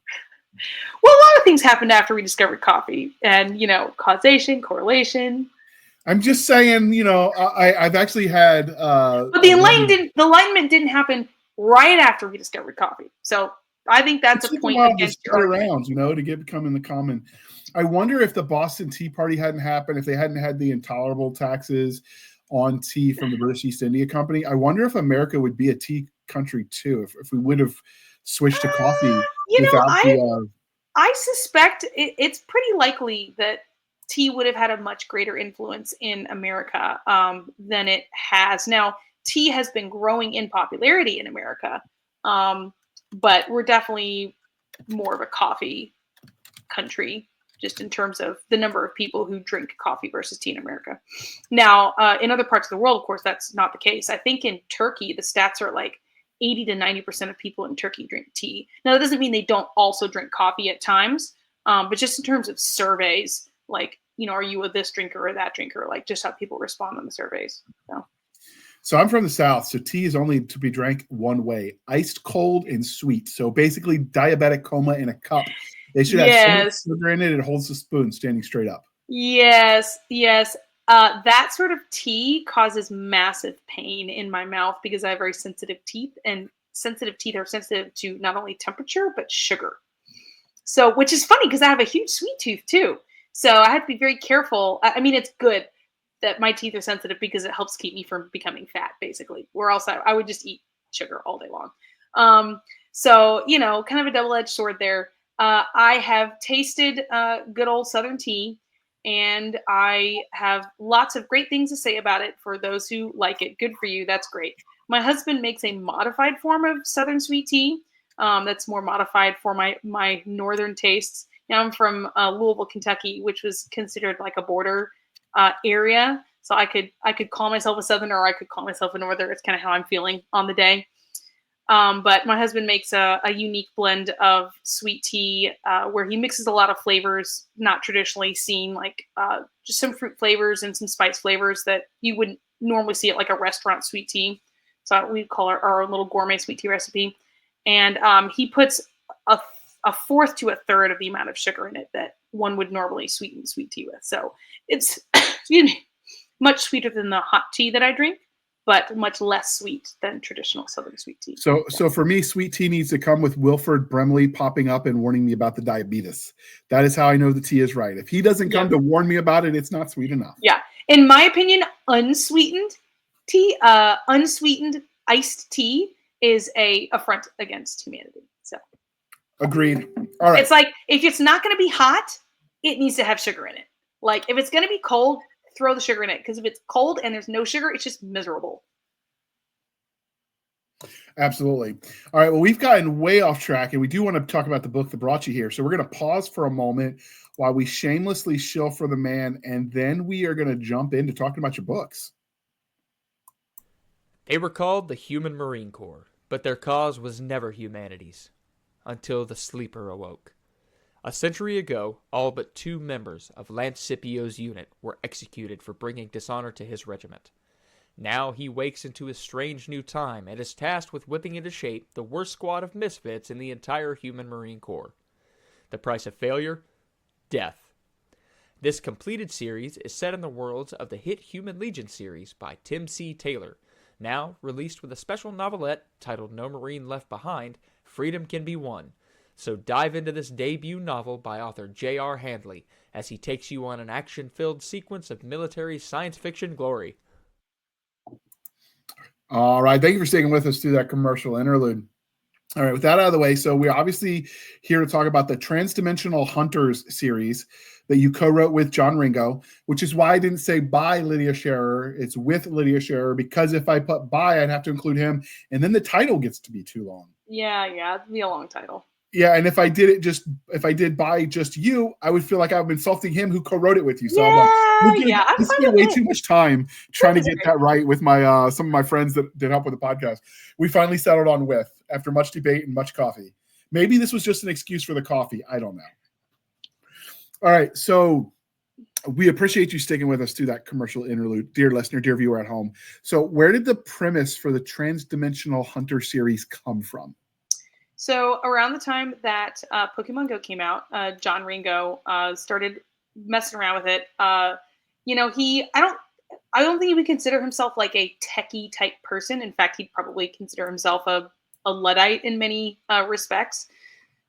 Well, a lot of things happened after we discovered coffee, and, causation, correlation. I'm just saying, I've actually had. But the Enlightenment didn't happen right after we discovered coffee. So I think that's a point against your argument. Around, to become in the common. I wonder if the Boston Tea Party hadn't happened, if they hadn't had the intolerable taxes on tea from the British East India Company. I wonder if America would be a tea country too, if we would have switched to coffee. I suspect it's pretty likely that tea would have had a much greater influence in America than it has. Now, tea has been growing in popularity in America, but we're definitely more of a coffee country, just in terms of the number of people who drink coffee versus tea in America. Now, in other parts of the world, of course, that's not the case. I think in Turkey, the stats are like 80 to 90% of people in Turkey drink tea. Now, that doesn't mean they don't also drink coffee at times, but just in terms of surveys, like, are you a this drinker or that drinker? Like, just how people respond on the surveys. So I'm from the South, so tea is only to be drank one way: iced, cold, and sweet. So basically, diabetic coma in a cup. They should have so much sugar in it. It holds the spoon standing straight up. Yes. That sort of tea causes massive pain in my mouth because I have very sensitive teeth, and sensitive teeth are sensitive to not only temperature but sugar. So, which is funny because I have a huge sweet tooth too. So I have to be very careful. I mean, it's good that my teeth are sensitive because it helps keep me from becoming fat, basically. Or else I would just eat sugar all day long. So, kind of a double-edged sword there. I have tasted good old Southern tea, and I have lots of great things to say about it for those who like it. Good for you. That's great. My husband makes a modified form of Southern sweet tea that's more modified for my northern tastes. Now, I'm from Louisville, Kentucky, which was considered like a border area. So I could call myself a Southerner, or I could call myself a Northerner. It's kind of how I'm feeling on the day. But my husband makes a unique blend of sweet tea where he mixes a lot of flavors not traditionally seen, like just some fruit flavors and some spice flavors that you wouldn't normally see at like a restaurant sweet tea. So we call our little gourmet sweet tea recipe. And he puts a fourth to a third of the amount of sugar in it that one would normally sweeten sweet tea with. So it's much sweeter than the hot tea that I drink, but much less sweet than traditional Southern sweet tea. So for me, sweet tea needs to come with Wilford Brimley popping up and warning me about the diabetes. That is how I know the tea is right. If he doesn't come to warn me about it, it's not sweet enough. Yeah. In my opinion, unsweetened tea, unsweetened iced tea is a affront against humanity. So agreed. All right. It's like, if it's not going to be hot, it needs to have sugar in it. Like, if it's going to be cold, throw the sugar in it. Because if it's cold and there's no sugar, it's just miserable. Absolutely. All right. Well, we've gotten way off track, and we do want to talk about the book that brought you here. So we're going to pause for a moment while we shamelessly shill for the man, and then we are going to jump into talking about your books. They were called the Human Marine Corps, but their cause was never humanity's, until the sleeper awoke. A century ago, all but 2 members of Lance Scipio's unit were executed for bringing dishonor to his regiment. Now he wakes into a strange new time and is tasked with whipping into shape the worst squad of misfits in the entire Human Marine Corps. The price of failure? Death. This completed series is set in the worlds of the hit Human Legion series by Tim C. Taylor, now released with a special novelette titled No Marine Left Behind, Freedom Can Be Won. So dive into this debut novel by author J.R. Handley as he takes you on an action-filled sequence of military science fiction glory. All right. Thank you for sticking with us through that commercial interlude. All right. With that out of the way, so we're obviously here to talk about the TransDimensional Hunters series that you co-wrote with John Ringo, which is why I didn't say by Lydia Sherrer. It's with Lydia Sherrer, because if I put by, I'd have to include him, and then the title gets to be too long. Yeah, it'd be a long title. Yeah, and if I did by just you, I would feel like I'm insulting him who co-wrote it with you. So I'm spent way too much time trying to get that right with my some of my friends that did help with the podcast. We finally settled on with after much debate and much coffee. Maybe this was just an excuse for the coffee. I don't know. All right, so we appreciate you sticking with us through that commercial interlude, dear listener, dear viewer at home. So where did the premise for the TransDimensional Hunter series come from? So around the time that Pokemon Go came out, John Ringo started messing around with it. I don't think he would consider himself like a techie type person. In fact, he'd probably consider himself a Luddite in many respects.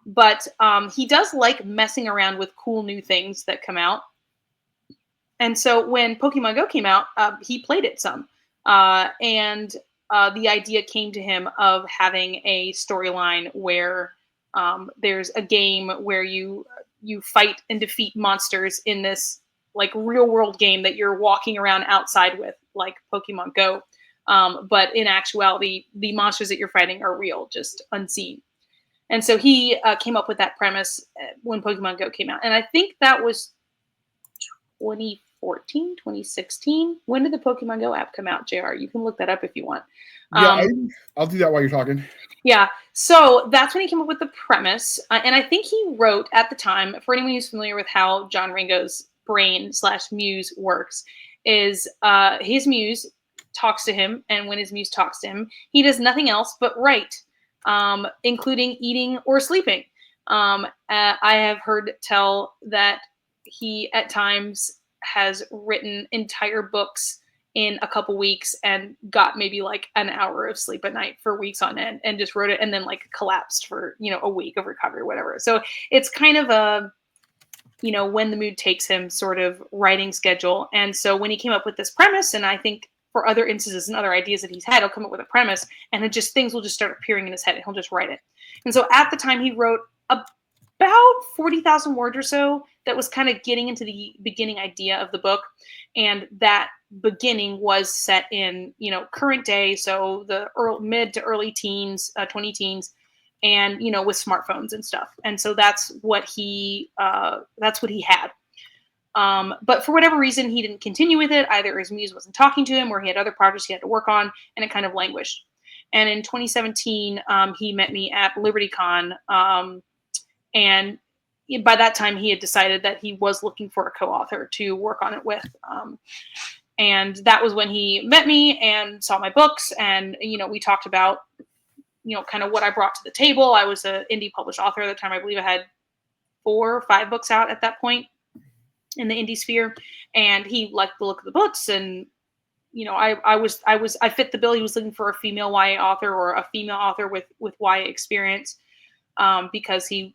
But he does like messing around with cool new things that come out. And so when Pokemon Go came out, he played it some. And the idea came to him of having a storyline where there's a game where you fight and defeat monsters in this like real world game that you're walking around outside with, like Pokemon Go. But in actuality, the monsters that you're fighting are real, just unseen. And so he came up with that premise when Pokemon Go came out. And I think that was 2014, 2016. When did the Pokemon Go app come out, JR? You can look that up if you want. Yeah, I'll do that while you're talking. Yeah. So that's when he came up with the premise. And I think he wrote at the time, for anyone who's familiar with how John Ringo's brain / muse works, is his muse talks to him. And when his muse talks to him, he does nothing else but write, including eating or sleeping. I have heard tell that he at times has written entire books in a couple weeks and got maybe like an hour of sleep at night for weeks on end and just wrote it and then like collapsed for, a week of recovery or whatever. So it's kind of a, when the mood takes him sort of writing schedule. And so when he came up with this premise, and I think for other instances and other ideas that he's had, he'll come up with a premise and things will just start appearing in his head and he'll just write it. And so at the time he wrote about 40,000 words or so that was kind of getting into the beginning idea of the book. And that beginning was set in, current day. So the mid to early teens, 20 teens, and, with smartphones and stuff. And so that's what he had. But for whatever reason, he didn't continue with it. Either his muse wasn't talking to him or he had other projects he had to work on, and it kind of languished. And in 2017, he met me at LibertyCon. And by that time, he had decided that he was looking for a co-author to work on it with. And that was when he met me and saw my books. And, we talked about, kind of what I brought to the table. I was an indie published author at the time. I believe I had 4 or 5 books out at that point in the indie sphere. And he liked the look of the books. And, I fit the bill. He was looking for a female YA author or a female author with YA experience, because he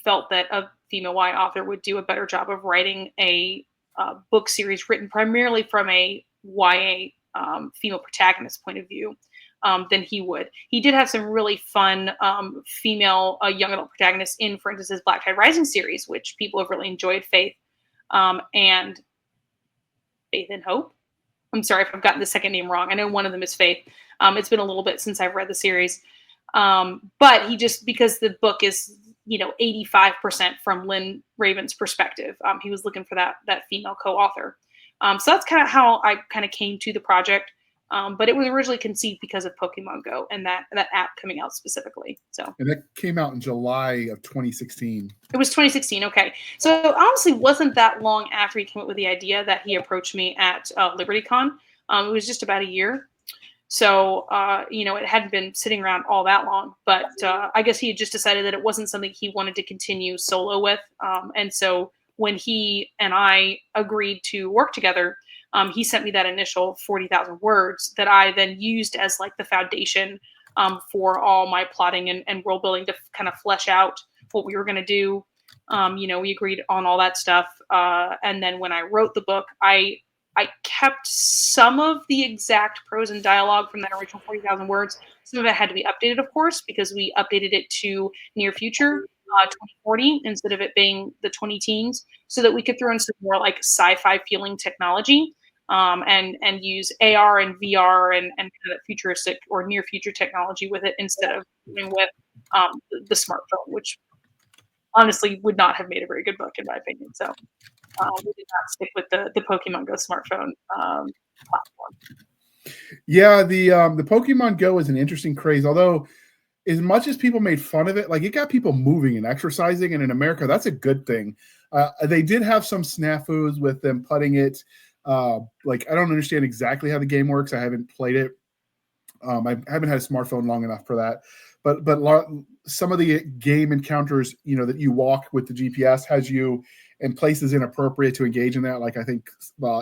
felt that a female YA author would do a better job of writing a book series written primarily from a YA female protagonist point of view than he would. He did have some really fun female young adult protagonists in, for instance, his Black Tide Rising series, which people have really enjoyed. Faith and Faith and Hope. I'm sorry if I've gotten the second name wrong. I know one of them is Faith. It's been a little bit since I've read the series. But he just, because the book is, 85% from Lynn Raven's perspective, he was looking for that female co-author. So that's kind of how I kind of came to the project. But it was originally conceived because of Pokemon Go and that app coming out specifically. So, and that came out in July of 2016. It was 2016. Okay. So it honestly wasn't that long after he came up with the idea that he approached me at LibertyCon. It was just about a year. So, it hadn't been sitting around all that long, but I guess he had just decided that it wasn't something he wanted to continue solo with. And so when he and I agreed to work together, he sent me that initial 40,000 words that I then used as like the foundation for all my plotting and world building to kind of flesh out what we were going to do. We agreed on all that stuff. And then when I wrote the book, I kept some of the exact prose and dialogue from that original 40,000 words. Some of it had to be updated, of course, because we updated it to near future, 2040, instead of it being the 20 teens, so that we could throw in some more like sci-fi feeling technology and use AR and VR and kind of that futuristic or near future technology with it instead of dealing with the smartphone, which honestly would not have made a very good book in my opinion. So we did not stick with the Pokemon Go smartphone platform. Yeah, the Pokemon Go is an interesting craze. Although, as much as people made fun of it, like it got people moving and exercising, and in America, that's a good thing. They did have some snafus with them putting it. Like I don't understand exactly how the game works. I haven't played it. I haven't had a smartphone long enough for that. But some of the game encounters, that you walk with the GPS has you in places inappropriate to engage in that. Like I think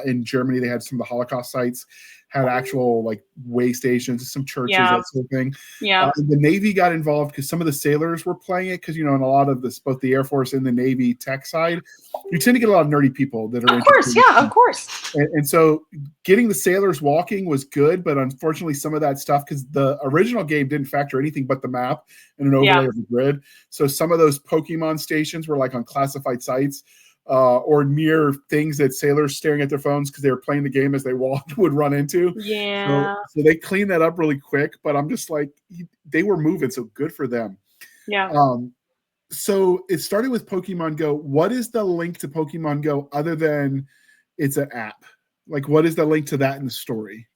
in Germany, they had some of the Holocaust sites had actual like way stations, some churches, that sort of thing. Yeah. The Navy got involved because some of the sailors were playing it because, in a lot of this, both the Air Force and the Navy tech side, you tend to get a lot of nerdy people that are Of course. Yeah, of course. And so getting the sailors walking was good, but unfortunately some of that stuff, because the original game didn't factor anything but the map and an overlay of the grid. So some of those Pokemon stations were like on classified sites or near things that sailors staring at their phones because they were playing the game as they walked would run into. Yeah. So they cleaned that up really quick, but I'm just like, they were moving, so good for them. Yeah. So it started with Pokemon Go. What is the link to Pokemon Go other than it's an app? Like, what is the link to that in the story?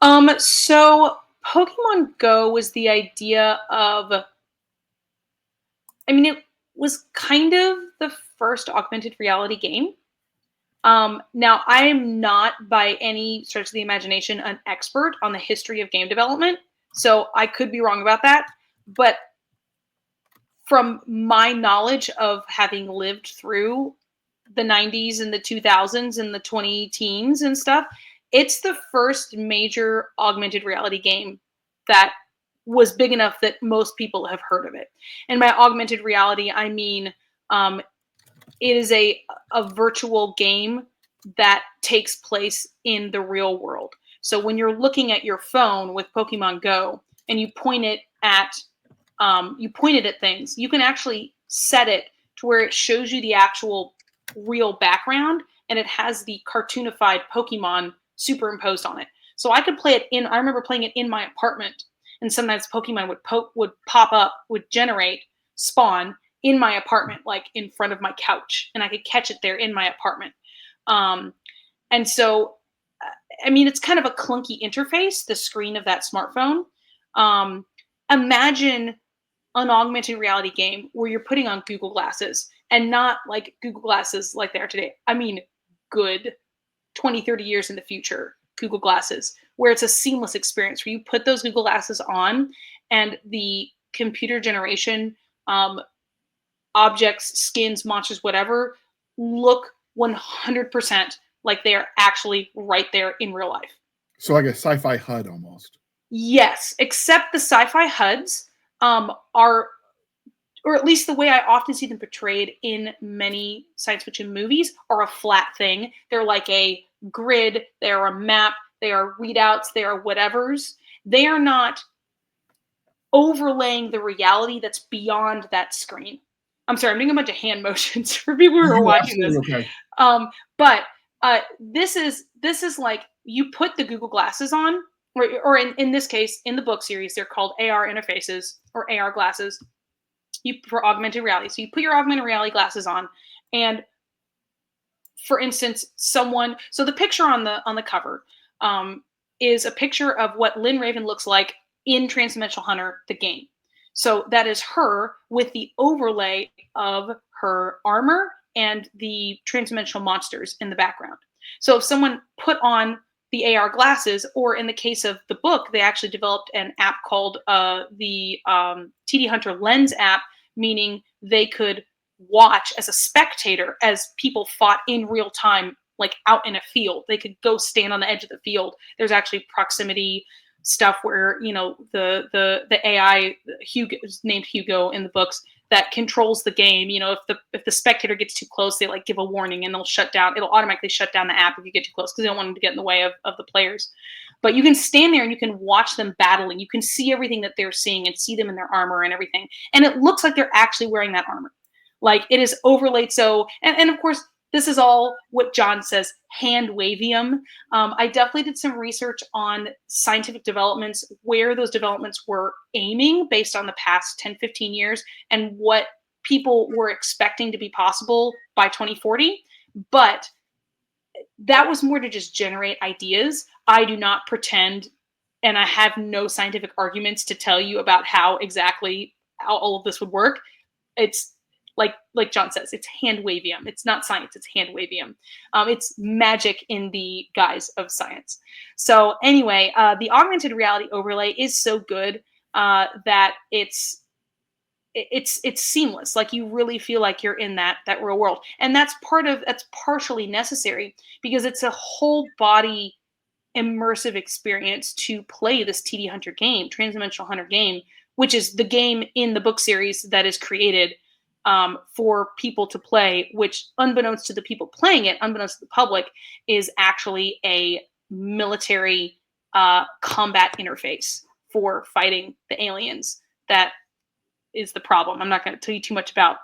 So Pokemon Go was the idea of, it was kind of the first augmented reality game. Now, I am not by any stretch of the imagination an expert on the history of game development, so I could be wrong about that. But from my knowledge of having lived through the 90s and the 2000s and the 20 teens and stuff, it's the first major augmented reality game that was big enough that most people have heard of it. And by augmented reality, I mean it is a virtual game that takes place in the real world. So when you're looking at your phone with Pokemon Go and you point it at things, you can actually set it to where it shows you the actual real background and it has the cartoonified Pokemon superimposed on it. So I could play it I remember playing it in my apartment, and sometimes Pokemon would pop up, would generate, spawn in my apartment, like in front of my couch, and I could catch it there in my apartment. And so, it's kind of a clunky interface, the screen of that smartphone. Imagine an augmented reality game where you're putting on Google glasses, and not like Google glasses like they are today. Good 20, 30 years in the future, Google glasses, where it's a seamless experience where you put those Google glasses on and the computer generation objects, skins, monsters, whatever, look 100% like they are actually right there in real life. So like a sci-fi HUD almost. Yes, except the sci-fi HUDs are, or at least the way I often see them portrayed in many science fiction movies, are a flat thing. They're like a grid, they are a map, they are readouts, they are whatevers. They are not overlaying the reality that's beyond that screen. I'm sorry, I'm doing a bunch of hand motions for people who are You're watching this. absolutely okay. But this is like you put the Google glasses on, or in this case, in the book series, they're called AR interfaces or AR glasses. For augmented reality. So you put your augmented reality glasses on, and for instance, so the picture on the cover is a picture of what Lynn Raven looks like in TransDimensional Hunter, the game. So that is her with the overlay of her armor and the transdimensional monsters in the background. So if someone put on the AR glasses, or in the case of the book, they actually developed an app called the TD Hunter Lens app, meaning they could watch as a spectator as people fought in real time, like out in a field. They could go stand on the edge of the field. There's actually proximity stuff where, you know, the AI Hugo is named Hugo in the books that controls the game. You know, if the spectator gets too close, they like give a warning and they'll shut down. It'll automatically shut down the app if you get too close, because they don't want them to get in the way of the players. But you can stand there and you can watch them battling. You can see everything that they're seeing and see them in their armor and everything. And it looks like they're actually wearing that armor. Like it is overlaid. So, and of course, this is all what John says, hand wavium. I definitely did some research on scientific developments, where those developments were aiming based on the past 10, 15 years, and what people were expecting to be possible by 2040. But that was more to just generate ideas. I do not pretend, and I have no scientific arguments to tell you about how exactly how all of this would work. It's like John says, it's hand wavium. It's not science, it's hand wavium. It's magic in the guise of science. So anyway, the augmented reality overlay is so good that it's seamless. Like you really feel like you're in that real world. And that's partially necessary, because it's a whole body immersive experience to play this TD Hunter game, TransDimensional Hunter game, which is the game in the book series that is created for people to play, which, unbeknownst to the people playing it, unbeknownst to the public, is actually a military combat interface for fighting the aliens. That is the problem. I'm not going to tell you too much about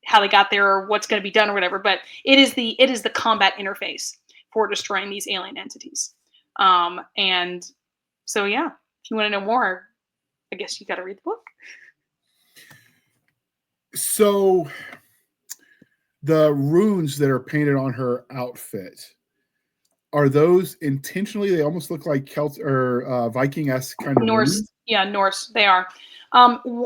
how they got there or what's going to be done or whatever, but it is the combat interface for destroying these alien entities. And so, yeah, if you want to know more, I guess you got to read the book. So the runes that are painted on her outfit, are those intentionally? They almost look like Celt or Viking-esque kind of Norse. runes? Yeah, Norse. They are.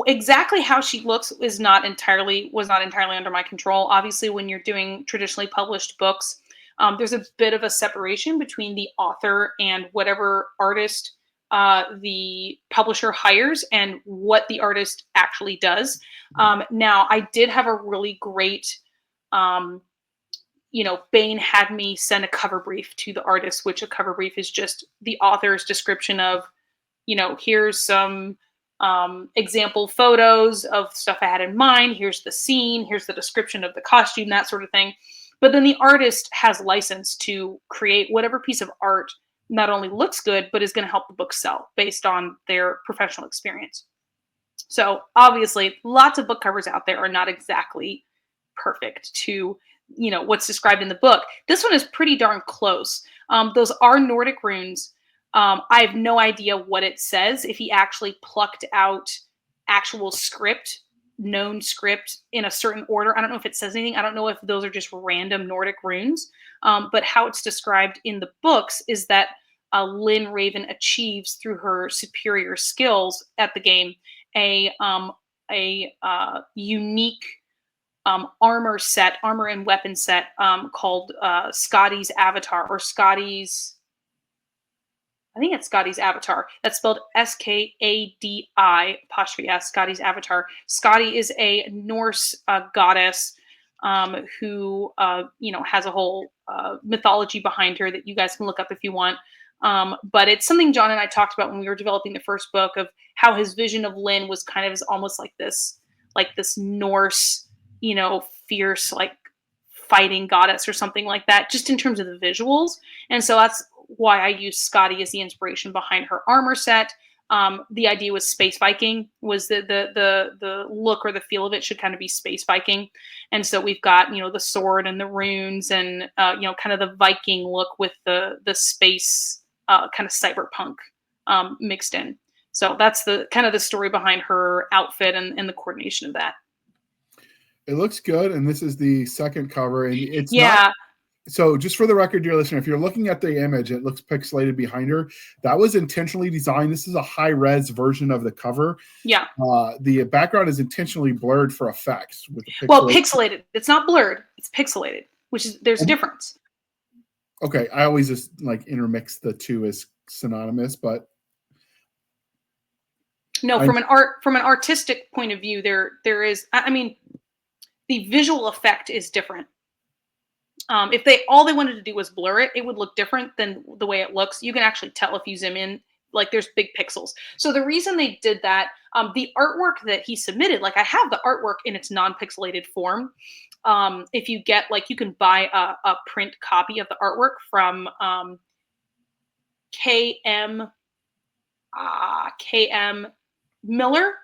Exactly how she looks was not entirely under my control. Obviously, when you're doing traditionally published books, there's a bit of a separation between the author and whatever artist the publisher hires and what the artist actually does. Now, I did have a really great, Bain had me send a cover brief to the artist, which a cover brief is just the author's description of, here's some example photos of stuff I had in mind. Here's the scene. Here's the description of the costume, that sort of thing. But then the artist has license to create whatever piece of art not only looks good, but is going to help the book sell based on their professional experience. So obviously, lots of book covers out there are not exactly perfect to, what's described in the book. This one is pretty darn close. Those are Nordic runes. I have no idea what it says. If he actually plucked out actual script, known script in a certain order. I don't know if it says anything. I don't know if those are just random Nordic runes. But how it's described in the books is that Lynn Raven achieves, through her superior skills at the game, a unique armor and weapon set called Scotty's Avatar, or Scotty's. I think it's Scotty's Avatar. That's spelled Skadi', Scotty's Avatar. Scotty is a Norse goddess who, has a whole mythology behind her that you guys can look up if you want. But it's something John and I talked about when we were developing the first book, of how his vision of Lynn was kind of almost like this Norse, fierce, like fighting goddess or something like that, just in terms of the visuals. And so that's why I use Scotty as the inspiration behind her armor set. The idea was space Viking, was the look or the feel of it should kind of be space Viking. And so we've got, the sword and the runes and, kind of the Viking look with the space kind of cyberpunk mixed in. So that's the kind of the story behind her outfit and the coordination of that. It looks good, and this is the second cover, and it's Yeah. not. So just for the record, dear listener, if you're looking at the image, it looks pixelated behind her. That was intentionally designed. This is a high-res version of the cover. Yeah. The background is intentionally blurred for effects. With the pixelated. It's not blurred. It's pixelated, which is there's a difference. Okay, I always just intermix the two as synonymous, but no, from an artistic point of view, there is. I mean, the visual effect is different. If all they wanted to do was blur it, it would look different than the way it looks. You can actually tell if you zoom in, there's big pixels. So the reason they did that, the artwork that he submitted, I have the artwork in its non-pixelated form. If you get, you can buy a print copy of the artwork from KM Miller,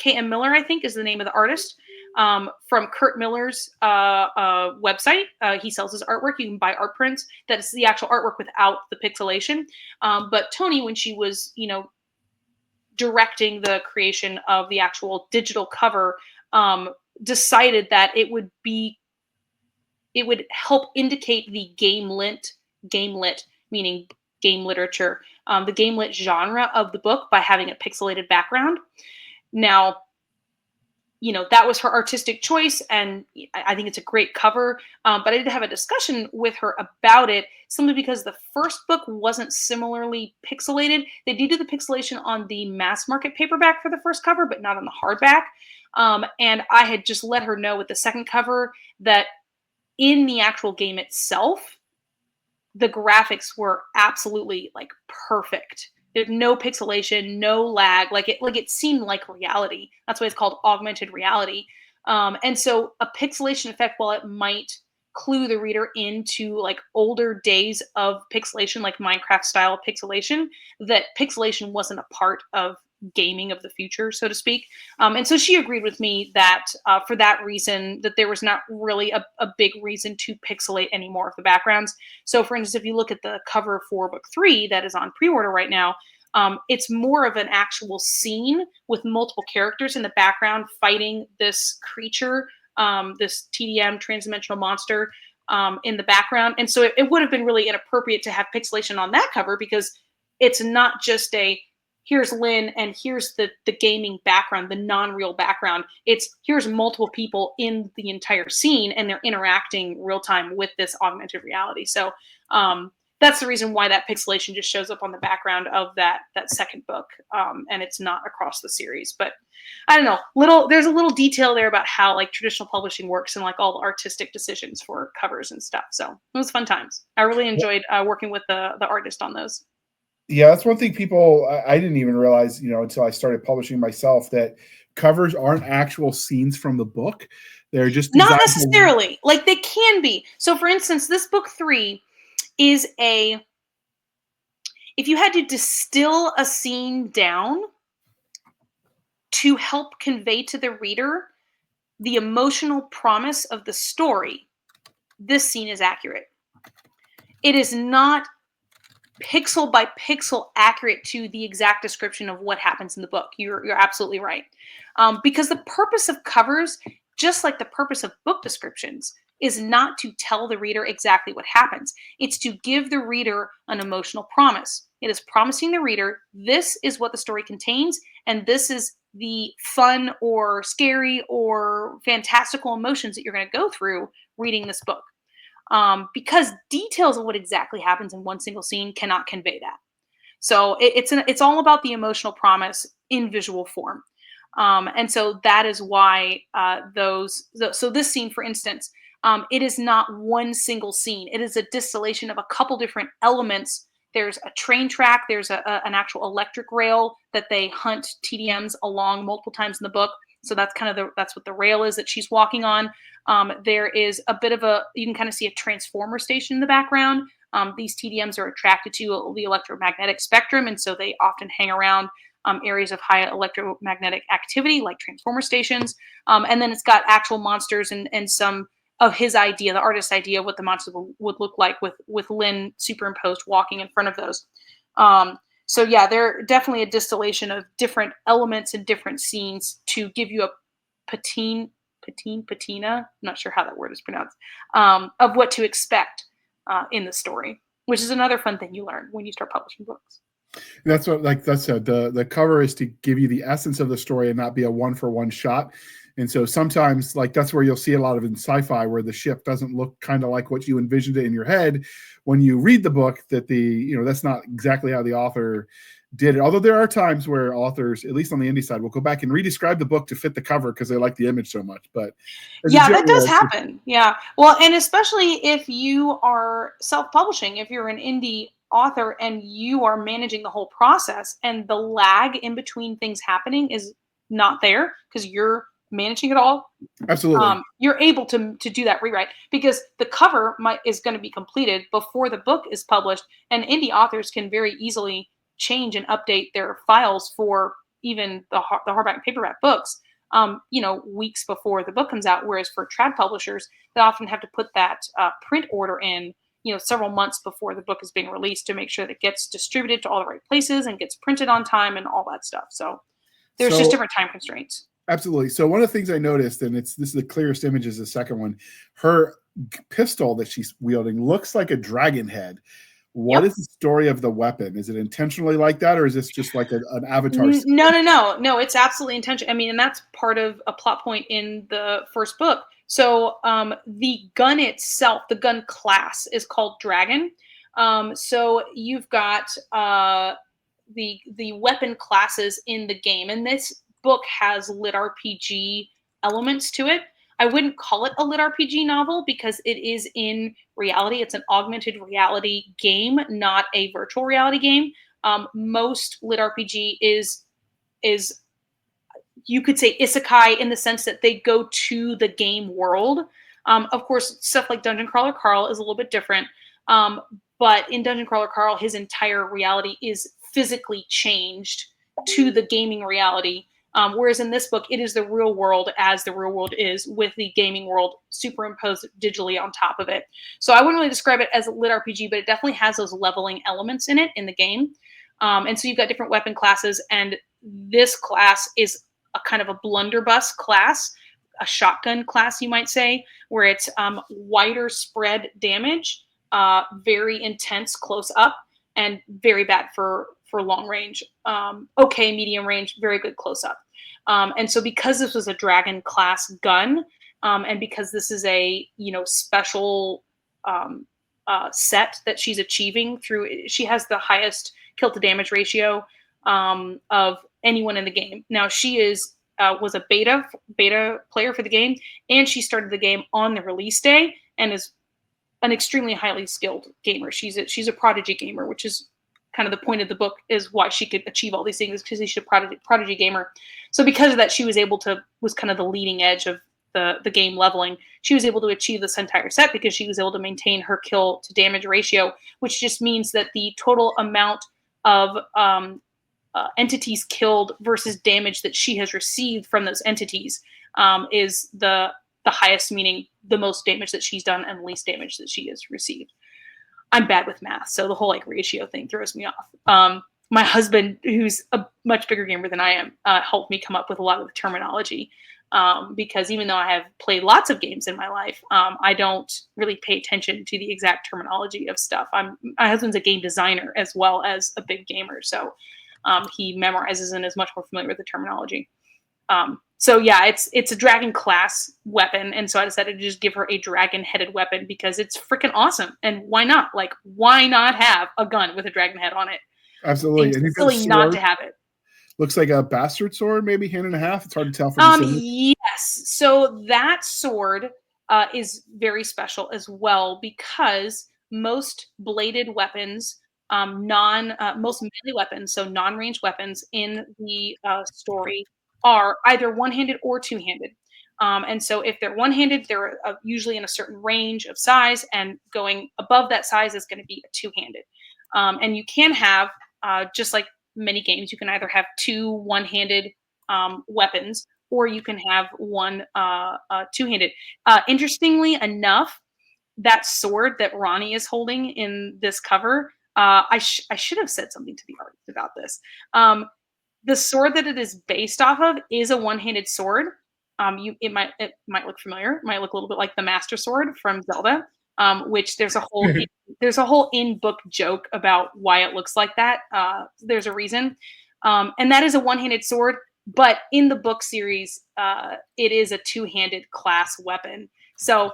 I think is the name of the artist. From Kurt Miller's website. He sells his artwork. You can buy art prints. That's the actual artwork without the pixelation. But Toni, when she was, directing the creation of the actual digital cover, decided that it would help indicate the gamelit, meaning game literature, the gamelit genre of the book by having a pixelated background. Now, that was her artistic choice, and I think it's a great cover. But I did have a discussion with her about it, simply because the first book wasn't similarly pixelated. They did do the pixelation on the mass market paperback for the first cover, but not on the hardback. And I had just let her know with the second cover that in the actual game itself, the graphics were absolutely perfect. There's no pixelation, no lag. It seemed like reality. That's why it's called augmented reality. And so a pixelation effect, while it might clue the reader into older days of pixelation, like Minecraft style pixelation, that pixelation wasn't a part of gaming of the future, so to speak. And so she agreed with me that for that reason, that there was not really a big reason to pixelate any more of the backgrounds. So for instance, if you look at the cover for book 3 that is on pre-order right now, it's more of an actual scene with multiple characters in the background fighting this creature, this TDM, transdimensional monster, in the background. And so it would have been really inappropriate to have pixelation on that cover, because it's not just here's Lynn and here's the gaming background, the non-real background. It's here's multiple people in the entire scene and they're interacting real time with this augmented reality. So that's the reason why that pixelation just shows up on the background of that second book. And it's not across the series. But I don't know, there's a little detail there about how traditional publishing works and all the artistic decisions for covers and stuff. So it was fun times. I really enjoyed working with the artist on those. Yeah, that's one thing I didn't even realize, until I started publishing myself, that covers aren't actual scenes from the book. They're just not necessarily. They can be. So for instance, this book 3 is if you had to distill a scene down to help convey to the reader the emotional promise of the story, this scene is accurate. It is not pixel by pixel accurate to the exact description of what happens in the book. You're absolutely right. Because the purpose of covers, just like the purpose of book descriptions, is not to tell the reader exactly what happens. It's to give the reader an emotional promise. It is promising the reader, this is what the story contains, and this is the fun or scary or fantastical emotions that you're going to go through reading this book. Because details of what exactly happens in one single scene cannot convey that. So it's all about the emotional promise in visual form. And so that is why so this scene, for instance, it is not one single scene. It is a distillation of a couple different elements. There's a train track. There's an actual electric rail that they hunt TDMs along multiple times in the book. So that's that's what the rail is that she's walking on. There is a bit of you can kind of see a transformer station in the background. These TDMs are attracted to the electromagnetic spectrum, and so they often hang around areas of high electromagnetic activity, like transformer stations. And then it's got actual monsters and some of his idea, the artist's idea of what the monster would look like with Lynn superimposed walking in front of those. So yeah, they're definitely a distillation of different elements and different scenes to give you a patina. I'm not sure how that word is pronounced, of what to expect in the story, which is another fun thing you learn when you start publishing books. That's what, like that's the cover is to give you the essence of the story and not be a one-for-one shot. And so sometimes, like, that's where you'll see a lot of in sci-fi, where the ship doesn't look kind of like what you envisioned it in your head when you read the book. That that's not exactly how the author did it. Although there are times where authors, at least on the indie side, will go back and re-describe the book to fit the cover because they like the image so much. But yeah, that does happen. Yeah, well, and especially if you are self-publishing, if you're an indie author and you are managing the whole process, and the lag in between things happening is not there because you're managing it all. Absolutely. You're able to do that rewrite because the cover is going to be completed before the book is published, and indie authors can very easily change and update their files for even the hardback and paperback books, weeks before the book comes out. Whereas for trad publishers, they often have to put that print order in, several months before the book is being released to make sure that it gets distributed to all the right places and gets printed on time and all that stuff. So there's just different time constraints. Absolutely. So one of the things I noticed, and this is the clearest image, is the second one. Her pistol that she's wielding looks like a dragon head. What is the story of the weapon? Is it intentionally like that, or is this just like an avatar? No. It's absolutely intentional. I mean, and that's part of a plot point in the first book. So the gun itself, the gun class, is called Dragon. So you've got the weapon classes in the game, and this book has lit RPG elements to it. I wouldn't call it a lit RPG novel because it is in reality. It's an augmented reality game, not a virtual reality game. Most lit RPG is you could say isekai in the sense that they go to the game world. Of course, stuff like Dungeon Crawler Carl is a little bit different. But in Dungeon Crawler Carl, his entire reality is physically changed to the gaming reality. Whereas in this book, it is the real world as the real world is, with the gaming world superimposed digitally on top of it. So I wouldn't really describe it as a lit RPG, but it definitely has those leveling elements in it in the game. And so you've got different weapon classes, and this class is a kind of a blunderbuss class, a shotgun class, you might say, where it's wider spread damage, very intense close up, and very bad for long range. Okay, medium range, very good close up. And so because this was a dragon class gun, and because this is a special set that she's achieving through, she has the highest kill to damage ratio of anyone in the game. Now she was a beta player for the game, and she started the game on the release day and is an extremely highly skilled gamer. She's a prodigy gamer, which is kind of the point of the book, is why she could achieve all these things, because she's a prodigy gamer. So because of that, she was kind of the leading edge of the game leveling. She was able to achieve this entire set because she was able to maintain her kill to damage ratio, which just means that the total amount of entities killed versus damage that she has received from those entities is the highest, meaning the most damage that she's done and least damage that she has received. I'm bad with math, so the whole ratio thing throws me off. My husband, who's a much bigger gamer than I am, helped me come up with a lot of the terminology, because even though I have played lots of games in my life, I don't really pay attention to the exact terminology of stuff. My husband's a game designer as well as a big gamer, so he memorizes and is much more familiar with the terminology. So yeah, it's a dragon class weapon, and so I decided to just give her a dragon-headed weapon because it's freaking awesome. And why not? Like, why not have a gun with a dragon head on it? Absolutely. It's silly not to have it. Looks like a bastard sword, maybe hand and a half. It's hard to tell from the Yes. So that sword is very special as well, because most bladed weapons, most melee weapons, so non-ranged weapons in the story, are either one-handed or two-handed. And so if they're one-handed, they're usually in a certain range of size, and going above that size is going to be a two-handed. And you can have, just like many games, you can either have two one-handed weapons, or you can have one two-handed. Interestingly enough, that sword that Ronnie is holding in this cover, I should have said something to the artist about this. The sword that it is based off of is a one-handed sword. It might look familiar. It might look a little bit like the Master Sword from Zelda, which there's a whole in-book joke about why it looks like that. There's a reason, and that is a one-handed sword. But in the book series, it is a two-handed class weapon. So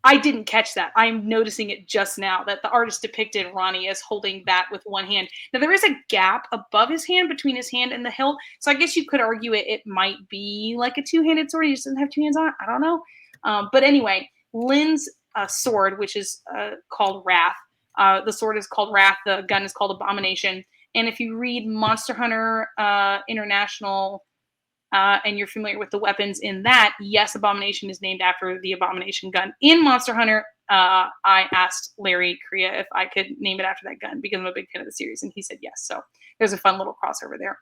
I didn't catch that. I'm noticing it just now that the artist depicted Ronnie as holding that with one hand. Now, there is a gap above his hand, between his hand and the hilt. So I guess you could argue it might be like a two-handed sword. He just doesn't have two hands on it. I don't know. But anyway, Lynn's sword, which is called Wrath. The sword is called Wrath. The gun is called Abomination. And if you read Monster Hunter International, and you're familiar with the weapons in that, yes, Abomination is named after the Abomination gun. In Monster Hunter, I asked Larry Correia if I could name it after that gun because I'm a big fan of the series, and he said yes. So there's a fun little crossover there.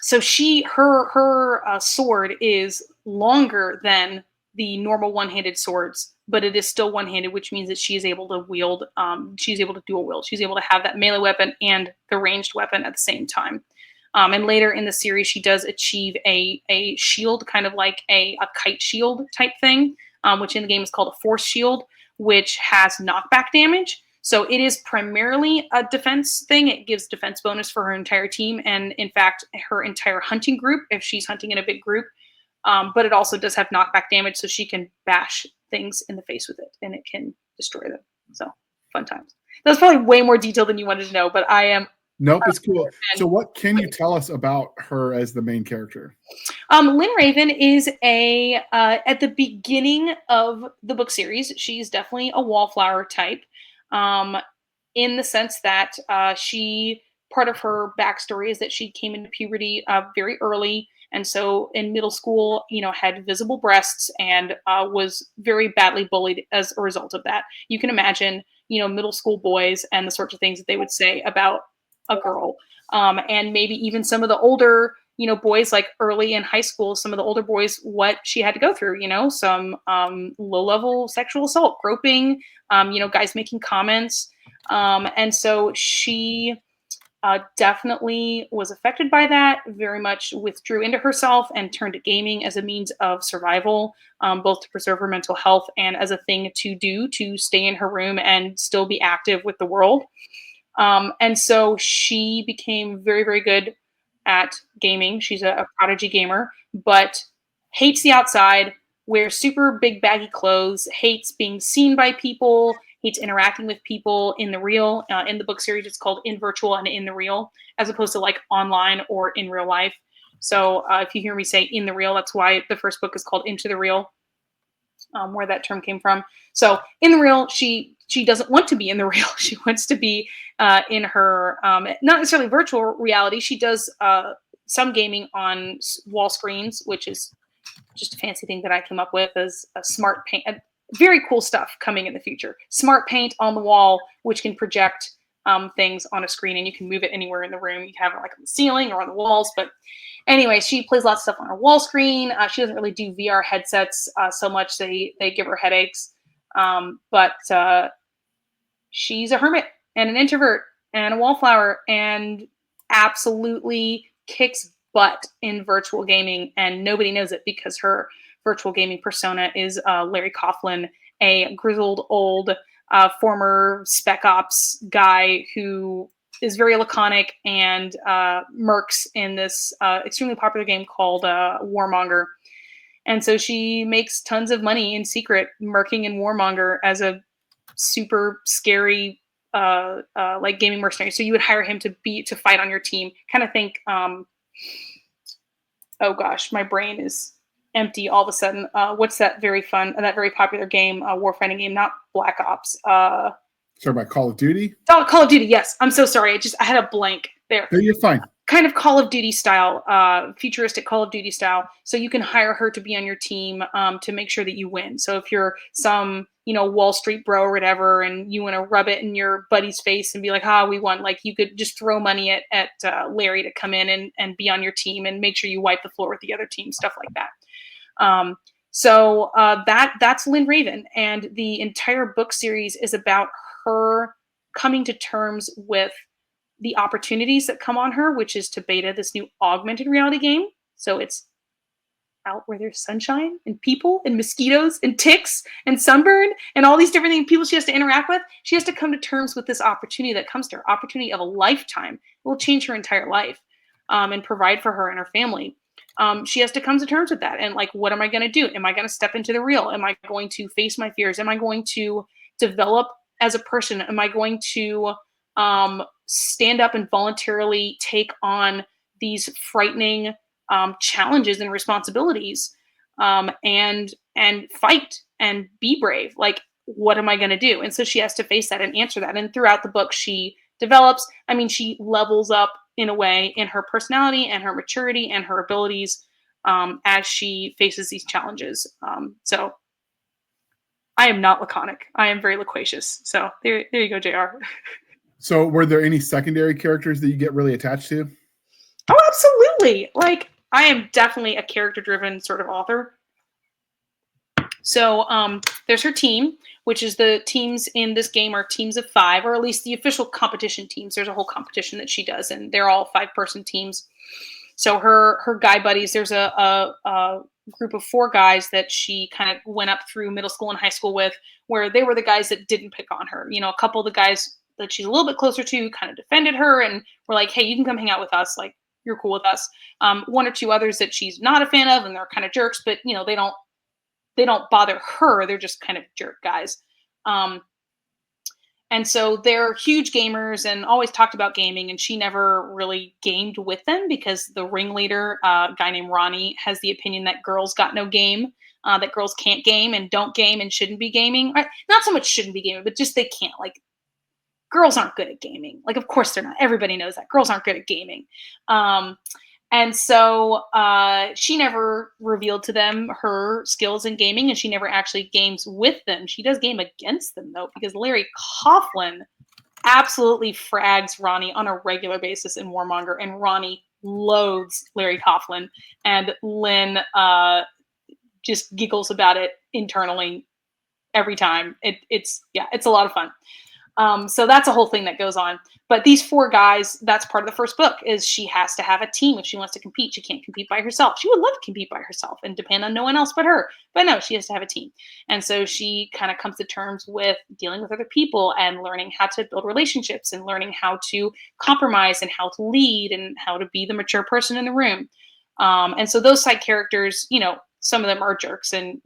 So her sword is longer than the normal one-handed swords, but it is still one-handed, which means that she is able to wield, she's able to dual wield. She's able to have that melee weapon and the ranged weapon at the same time. And later in the series, she does achieve a shield, kind of like a kite shield type thing, which in the game is called a force shield, which has knockback damage. So it is primarily a defense thing. It gives defense bonus for her entire team, and in fact, her entire hunting group, if she's hunting in a big group. But it also does have knockback damage, so she can bash things in the face with it, and it can destroy them. So fun times. That's probably way more detail than you wanted to know, but I am. Nope, it's cool. So what can you tell us about her as the main character? Lynn Raven is at the beginning of the book series, she's definitely a wallflower type, in the sense that part of her backstory is that she came into puberty very early. And so in middle school, had visible breasts and was very badly bullied as a result of that. You can imagine, middle school boys and the sorts of things that they would say about a girl, and maybe even some of the older, boys, like early in high school, some of the older boys, what she had to go through, some low-level sexual assault, groping, guys making comments. And so she definitely was affected by that, very much withdrew into herself and turned to gaming as a means of survival, both to preserve her mental health and as a thing to do to stay in her room and still be active with the world. And so she became very, very good at gaming. She's a prodigy gamer, but hates the outside, wears super big baggy clothes, hates being seen by people, hates interacting with people in the real. In the book series, it's called In Virtual and In the Real, as opposed to like online or in real life. So if you hear me say in the real, that's why the first book is called Into the Real, where that term came from. So in the real, she doesn't want to be in the real. She wants to be in her, not necessarily virtual reality. She does some gaming on wall screens, which is just a fancy thing that I came up with as a smart paint. Very cool stuff coming in the future. Smart paint on the wall, which can project things on a screen, and you can move it anywhere in the room. You can have it like on the ceiling or on the walls. But anyway, she plays lots of stuff on her wall screen. She doesn't really do VR headsets so much. They give her headaches. But she's a hermit and an introvert and a wallflower and absolutely kicks butt in virtual gaming, and nobody knows it because her virtual gaming persona is Larry Coughlin, a grizzled old former spec ops guy who is very laconic and mercs in this extremely popular game called Warmonger. And so she makes tons of money in secret merking in Warmonger as a super scary like gaming mercenary. So you would hire him to fight on your team. Kind of think, oh gosh, my brain is empty all of a sudden. What's that very popular game, warfighting game, not Black Ops. Sorry about Call of Duty? Oh, Call of Duty, yes. I'm so sorry. I had a blank there. No, you're fine. kind of Call of Duty style, futuristic Call of Duty style. So you can hire her to be on your team to make sure that you win. So if you're some, Wall Street bro or whatever, and you want to rub it in your buddy's face and be like, we won, like you could just throw money at Larry to come in and be on your team and make sure you wipe the floor with the other team, stuff like that. So that's Lynn Raven. And the entire book series is about her coming to terms with the opportunities that come on her, which is to beta this new augmented reality game. So it's out where there's sunshine and people and mosquitoes and ticks and sunburn and all these different things, people she has to interact with. She has to come to terms with this opportunity that comes to her, opportunity of a lifetime. It will change her entire life and provide for her and her family. She has to come to terms with that. And like, what am I going to do? Am I going to step into the real? Am I going to face my fears? Am I going to develop as a person? Am I going to stand up and voluntarily take on these frightening challenges and responsibilities and fight and be brave? Like, what am I going to do? And so she has to face that and answer that. And throughout the book, she develops, she levels up in a way in her personality and her maturity and her abilities as she faces these challenges. So I am not laconic. I am very loquacious. So there you go, JR. So were there any secondary characters that you get really attached to? Oh, absolutely. Like, I am definitely a character-driven sort of author. So there's her team, which is the teams in this game are teams of 5, or at least the official competition teams. There's a whole competition that she does, and they're all 5-person teams. So her guy buddies, there's a group of 4 guys that she kind of went up through middle school and high school with, where they were the guys that didn't pick on her. A couple of the guys that she's a little bit closer to kind of defended her and were like, hey, you can come hang out with us. Like, you're cool with us. 1 or 2 others that she's not a fan of, and they're kind of jerks, but they don't bother her. They're just kind of jerk guys. And so they're huge gamers and always talked about gaming, and she never really gamed with them because the ringleader, a guy named Ronnie, has the opinion that girls got no game, that girls can't game and don't game and shouldn't be gaming. Not so much shouldn't be gaming, but just they can't. Like, girls aren't good at gaming. Like, of course they're not. Everybody knows that. Girls aren't good at gaming. And so she never revealed to them her skills in gaming, and she never actually games with them. She does game against them, though, because Larry Coughlin absolutely frags Ronnie on a regular basis in Warmonger, and Ronnie loathes Larry Coughlin, and Lynn just giggles about it internally every time. It's a lot of fun. So that's a whole thing that goes on. But these 4 guys, that's part of the first book, is she has to have a team if she wants to compete. She can't compete by herself. She would love to compete by herself and depend on no one else but her. But no, she has to have a team. And so she kind of comes to terms with dealing with other people and learning how to build relationships and learning how to compromise and how to lead and how to be the mature person in the room. And so those side characters, some of them are jerks, and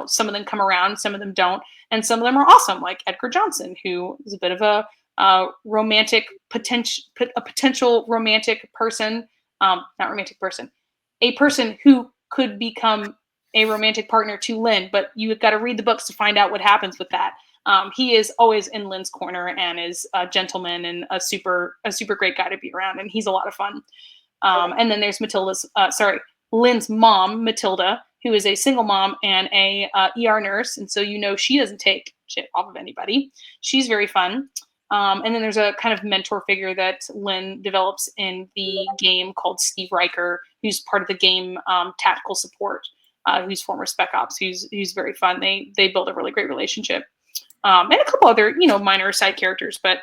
some of them come around, some of them don't, and some of them are awesome, like Edgar Johnson, who is a bit of a potential romantic person, not romantic person, a person who could become a romantic partner to Lynn, but you've got to read the books to find out what happens with that. He is always in Lynn's corner and is a gentleman and a super great guy to be around, and he's a lot of fun. And then there's Lynn's mom, Matilda, who is a single mom and a ER nurse, and so she doesn't take shit off of anybody. She's very fun. And then there's a kind of mentor figure that Lynn develops in the game called Steve Riker, who's part of the game tactical support, who's former Spec Ops, who's very fun. They build a really great relationship. And a couple other, minor side characters. But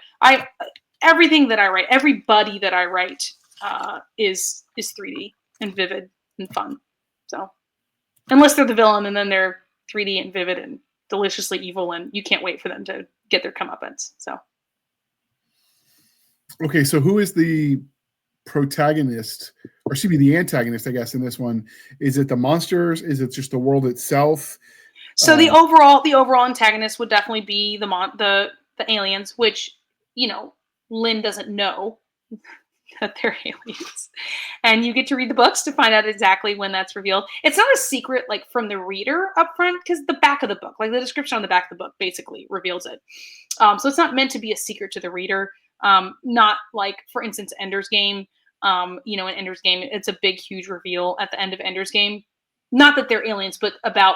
everything that I write, everybody that I write is 3D and vivid and fun. So unless they're the villain and then they're 3D and vivid and deliciously evil, and you can't wait for them to get their comeuppance. So. Okay, so who is the protagonist, or should be the antagonist, I guess, in this one? Is it the monsters? Is it just the world itself? So the overall antagonist would definitely be the aliens, which Lynn doesn't know that they're aliens, and you get to read the books to find out exactly when that's revealed. It's not a secret like from the reader up front, because the back of the book, like the description on the back of the book, basically reveals it. So it's not meant to be a secret to the reader. Not like, for instance, Ender's Game. In Ender's Game. It's a big, huge reveal at the end of Ender's Game. Not that they're aliens, but about,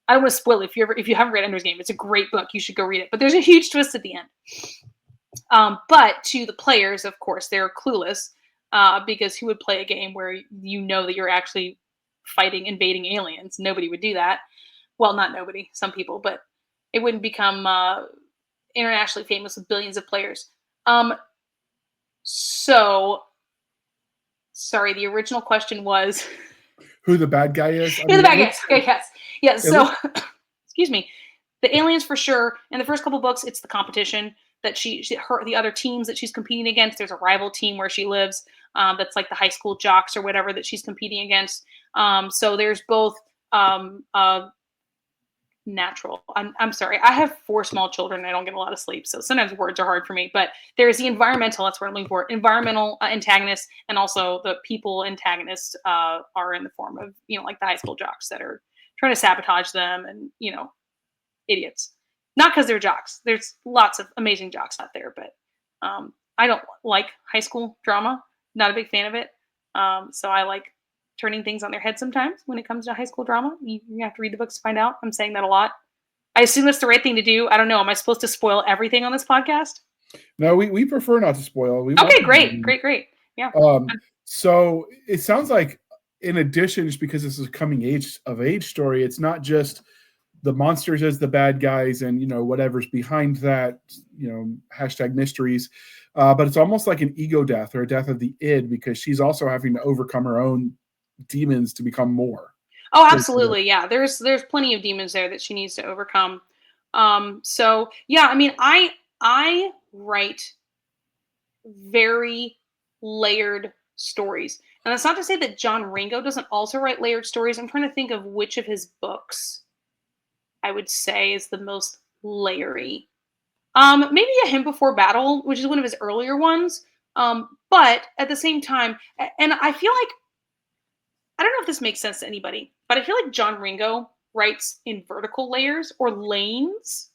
I don't want to spoil it if you haven't read Ender's Game. It's a great book. You should go read it. But there's a huge twist at the end. But to the players, of course, they're clueless because who would play a game where you know that you're actually fighting invading aliens? Nobody would do that. Well, not nobody, some people, but it wouldn't become internationally famous with billions of players. So, sorry, the original question was who the bad guy is. Who the bad guy is? Okay, yes. Yeah, so, excuse me. The aliens for sure. In the first couple books, it's the competition that the other teams that she's competing against. There's a rival team where she lives that's like the high school jocks or whatever that she's competing against. So there's both natural. I'm sorry. I have 4 small children and I don't get a lot of sleep. So sometimes words are hard for me. But there's the environmental, that's what I'm looking for. Environmental antagonists, and also the people antagonists are in the form of, like the high school jocks that are trying to sabotage them and, idiots. Not because they're jocks. There's lots of amazing jocks out there, but I don't like high school drama. Not a big fan of it. So I like turning things on their head sometimes when it comes to high school drama. You have to read the books to find out. I'm saying that a lot. I assume that's the right thing to do. I don't know. Am I supposed to spoil everything on this podcast? No, we prefer not to spoil. Okay, great. Yeah. So it sounds like, in addition, just because this is a coming of age story, it's not just the monsters as the bad guys and, whatever's behind that, hashtag mysteries. But it's almost like an ego death or a death of the id, because she's also having to overcome her own demons to become more. Oh, absolutely. Yeah. There's plenty of demons there that she needs to overcome. So yeah, I mean, I write very layered stories. And that's not to say that John Ringo doesn't also write layered stories. I'm trying to think of which of his books I would say is the most layery. Maybe A Hymn Before Battle, which is one of his earlier ones. But at the same time, and I feel like, I don't know if this makes sense to anybody, but I feel like John Ringo writes in vertical layers or lanes.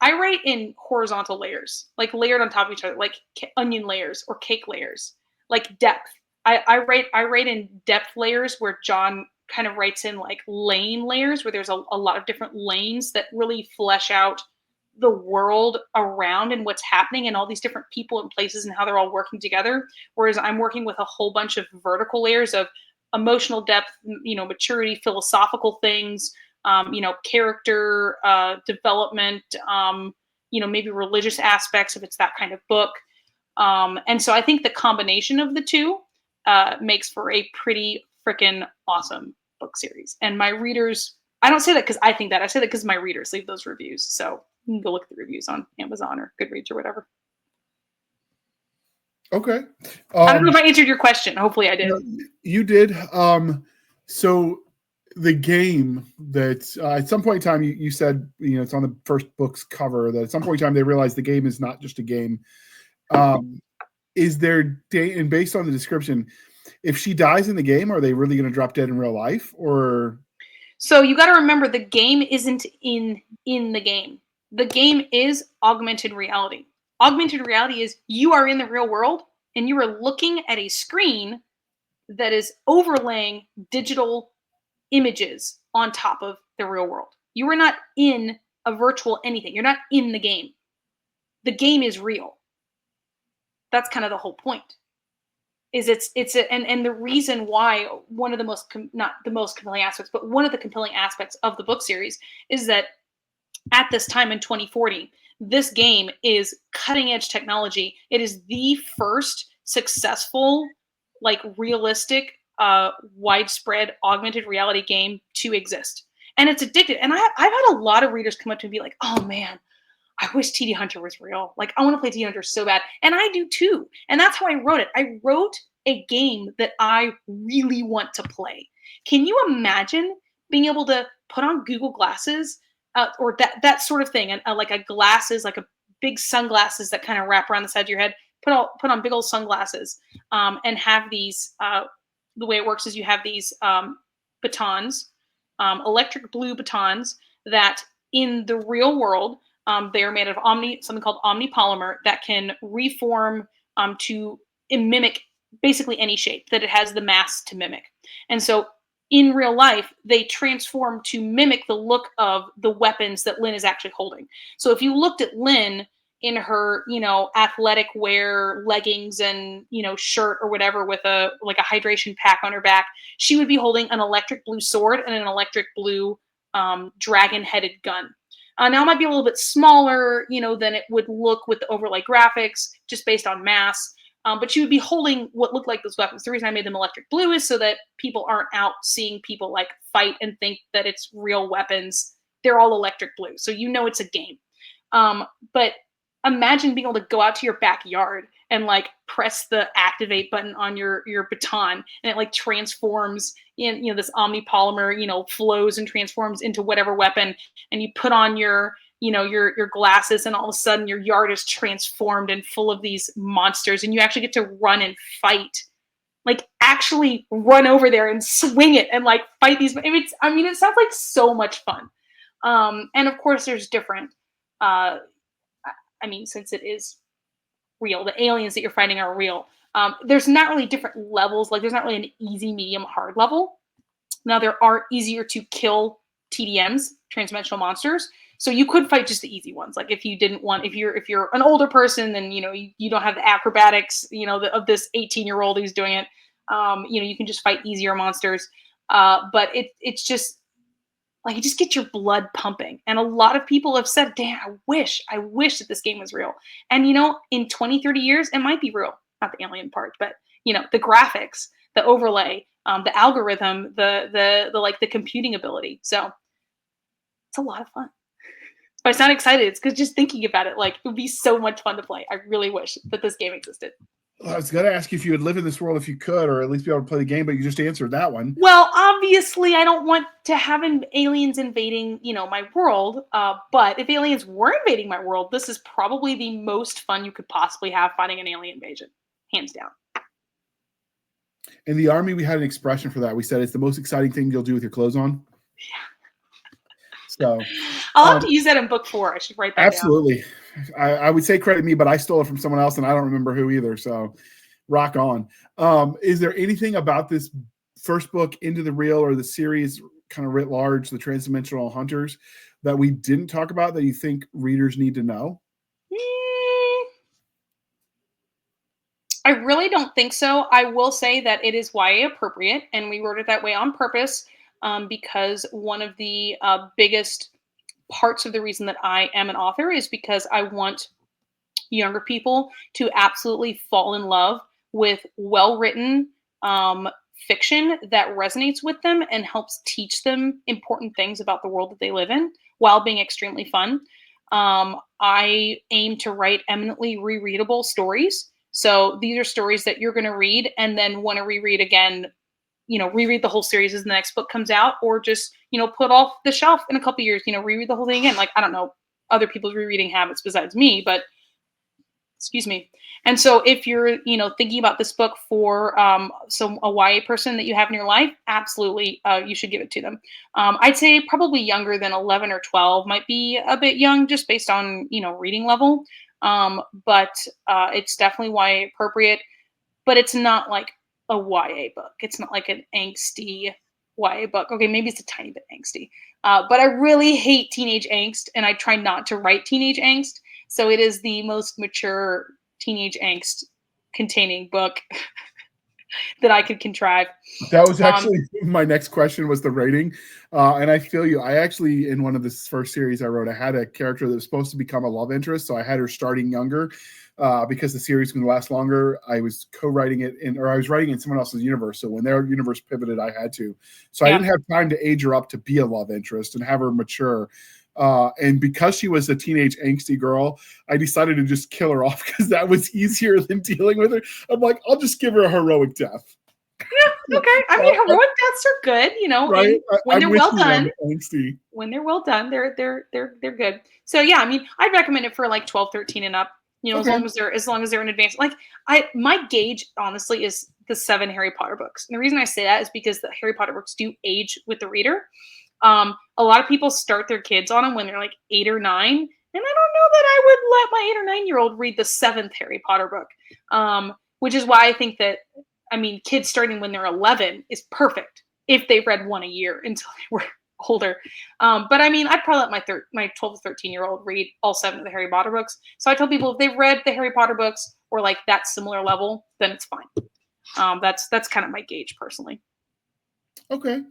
I write in horizontal layers, like layered on top of each other, like onion layers or cake layers, like depth. I write in depth layers where John kind of writes in like lane layers where there's a lot of different lanes that really flesh out the world around and what's happening and all these different people and places and how they're all working together. Whereas I'm working with a whole bunch of vertical layers of emotional depth, maturity, philosophical things, character development, maybe religious aspects if it's that kind of book. And so I think the combination of the two makes for a pretty freaking awesome book series. And my readers, I don't say that because I think that. I say that because my readers leave those reviews. So you can go look at the reviews on Amazon or Goodreads or whatever. Okay. I don't know if I answered your question. Hopefully I did. You did. So the game that at some point in time, you said, it's on the first book's cover, that at some point in time they realized the game is not just a game. Is there, and based on the description, if she dies in the game, are they really going to drop dead in real life? Or so you got to remember, the game isn't in the game. The game is augmented reality. Augmented reality is you are in the real world and you are looking at a screen that is overlaying digital images on top of the real world. You are not in a virtual anything. You're not in the game. The game is real. That's kind of the whole point. And the reason why one of the most, not the most compelling aspects, but one of the compelling aspects of the book series is that at this time in 2040, this game is cutting edge technology. It is the first successful, like realistic, widespread augmented reality game to exist. And it's addictive. And I've had a lot of readers come up to me and be like, oh man, I wish TD Hunter was real. Like, I want to play TD Hunter so bad. And I do too. And that's how I wrote it. I wrote a game that I really want to play. Can you imagine being able to put on Google glasses or that sort of thing? And like a glasses, like a big sunglasses that kind of wrap around the side of your head, put on big old sunglasses and have these, the way it works is you have these batons, electric blue batons that in the real world, they are made of something called omnipolymer that can reform to mimic basically any shape that it has the mass to mimic. And so in real life, they transform to mimic the look of the weapons that Lynn is actually holding. So if you looked at Lynn in her, athletic wear, leggings and, shirt or whatever with a hydration pack on her back, she would be holding an electric blue sword and an electric blue dragon-headed gun. Now it might be a little bit smaller, than it would look with the overlay graphics, just based on mass. But she would be holding what looked like those weapons. The reason I made them electric blue is so that people aren't out seeing people like fight and think that it's real weapons. They're all electric blue, so it's a game. But imagine being able to go out to your backyard and like press the activate button on your baton, and it like transforms in this omnipolymer, flows and transforms into whatever weapon, and you put on your glasses, and all of a sudden your yard is transformed and full of these monsters, and you actually get to run and fight, like actually run over there and swing it and like fight these. It sounds like so much fun. And of course there's different, since it is real, the aliens that you're fighting are real. There's not really different levels. Like there's not really an easy, medium, hard level. Now there are easier to kill TDMs, transdimensional monsters. So you could fight just the easy ones. Like if you're an older person, then you don't have the acrobatics, of this 18-year-old who's doing it. You can just fight easier monsters. But it's just like, you just get your blood pumping. And a lot of people have said, damn, I wish that this game was real. And in 20, 30 years, it might be real. Not the alien part, but the graphics, the overlay, the algorithm, the computing ability. So it's a lot of fun. But I sound excited. It's because just thinking about it, like, it would be so much fun to play. I really wish that this game existed. Well, I was going to ask you if you would live in this world if you could, or at least be able to play the game, but you just answered that one. Well, obviously, I don't want to have aliens invading, my world. But if aliens were invading my world, this is probably the most fun you could possibly have fighting an alien invasion, hands down. In the Army, we had an expression for that. We said it's the most exciting thing you'll do with your clothes on. Yeah. So I'll have to use that in book 4. I should write that absolutely. Down. I would say credit me, but I stole it from someone else, and I don't remember who either. So rock on. Is there anything about this first book, Into the Real, or the series kind of writ large, the Transdimensional Hunters, that we didn't talk about that you think readers need to know? I really don't think so. I will say that it is YA appropriate, and we wrote it that way on purpose, because one of the biggest parts of the reason that I am an author is because I want younger people to absolutely fall in love with well-written fiction that resonates with them and helps teach them important things about the world that they live in while being extremely fun. I aim to write eminently rereadable stories. So these are stories that you're going to read and then want to reread again, reread the whole series as the next book comes out, or just, put off the shelf in a couple years, reread the whole thing again. Like, I don't know other people's rereading habits besides me, but excuse me. And so if you're, thinking about this book for a YA person that you have in your life, absolutely, you should give it to them. I'd say probably younger than 11 or 12, might be a bit young just based on, reading level. But it's definitely YA appropriate, but it's not like a YA book. It's not like an angsty YA book. Okay, maybe it's a tiny bit angsty. But I really hate teenage angst, and I try not to write teenage angst. So it is the most mature teenage angst containing book that I could contrive. That was actually my next question, was the rating. And I feel you. I actually, in one of the first series I wrote, I had a character that was supposed to become a love interest. So I had her starting younger because the series was going to last longer. I was co-writing it I was writing in someone else's universe. So when their universe pivoted, I had to. So I didn't have time to age her up to be a love interest and have her mature. And because she was a teenage angsty girl, I decided to just kill her off because that was easier than dealing with her. I'm like, I'll just give her a heroic death. Yeah, okay. I mean, heroic deaths are good, right? When they're well done. Angsty. When they're well done, they're good. So yeah, I mean, I'd recommend it for like 12, 13 and up. Okay. as long as they're in advance. Like my gauge honestly is the 7 Harry Potter books. And the reason I say that is because the Harry Potter books do age with the reader. A lot of people start their kids on them when they're like 8 or 9. And I don't know that I would let my 8 or 9-year-old read the 7th Harry Potter book. which is why I think that, I mean, kids starting when they're 11 is perfect if they read one a year until they were older. But I mean, I'd probably let my 12 to 13-year-old read all 7 of the Harry Potter books. So I tell people if they've read the Harry Potter books or like that similar level, then it's fine. That's kind of my gauge personally. Okay.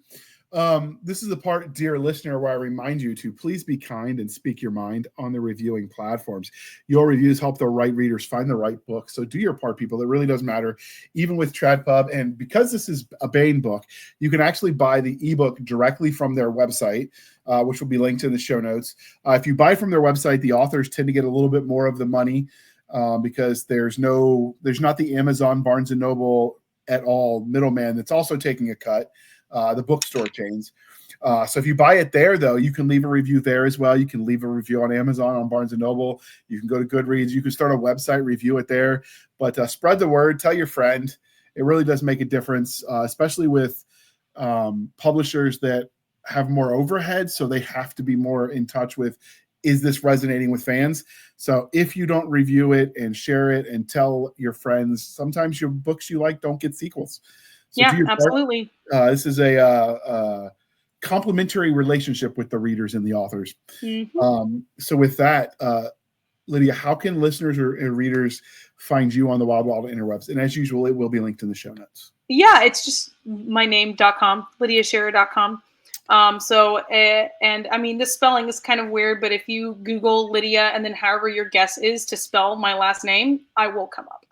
This is the part, dear listener, where I remind you to please be kind and speak your mind on the reviewing platforms. Your reviews help the right readers find the right book. So do your part, people. It really does matter, even with TradPub. And because this is a Baen book, you can actually buy the ebook directly from their website, which will be linked in the show notes. If you buy from their website, the authors tend to get a little bit more of the money because there's not the Amazon, Barnes and Noble at all middleman that's also taking a cut. The bookstore chains. So if you buy it there, though, you can leave a review there as well. You can leave a review on Amazon, on Barnes & Noble. You can go to Goodreads. You can start a website, review it there. But spread the word. Tell your friend. It really does make a difference, especially with publishers that have more overhead. So they have to be more in touch with, is this resonating with fans? So if you don't review it and share it and tell your friends, sometimes your books you like don't get sequels. So yeah, absolutely. This is a complementary relationship with the readers and the authors. Mm-hmm. So with that, Lydia, how can listeners or readers find you on the Wild Wild interwebs? And as usual, it will be linked in the show notes. Yeah, it's just my name.com, lydiasherrer.com. And I mean, the spelling is kind of weird, but if you Google Lydia and then however your guess is to spell my last name, I will come up.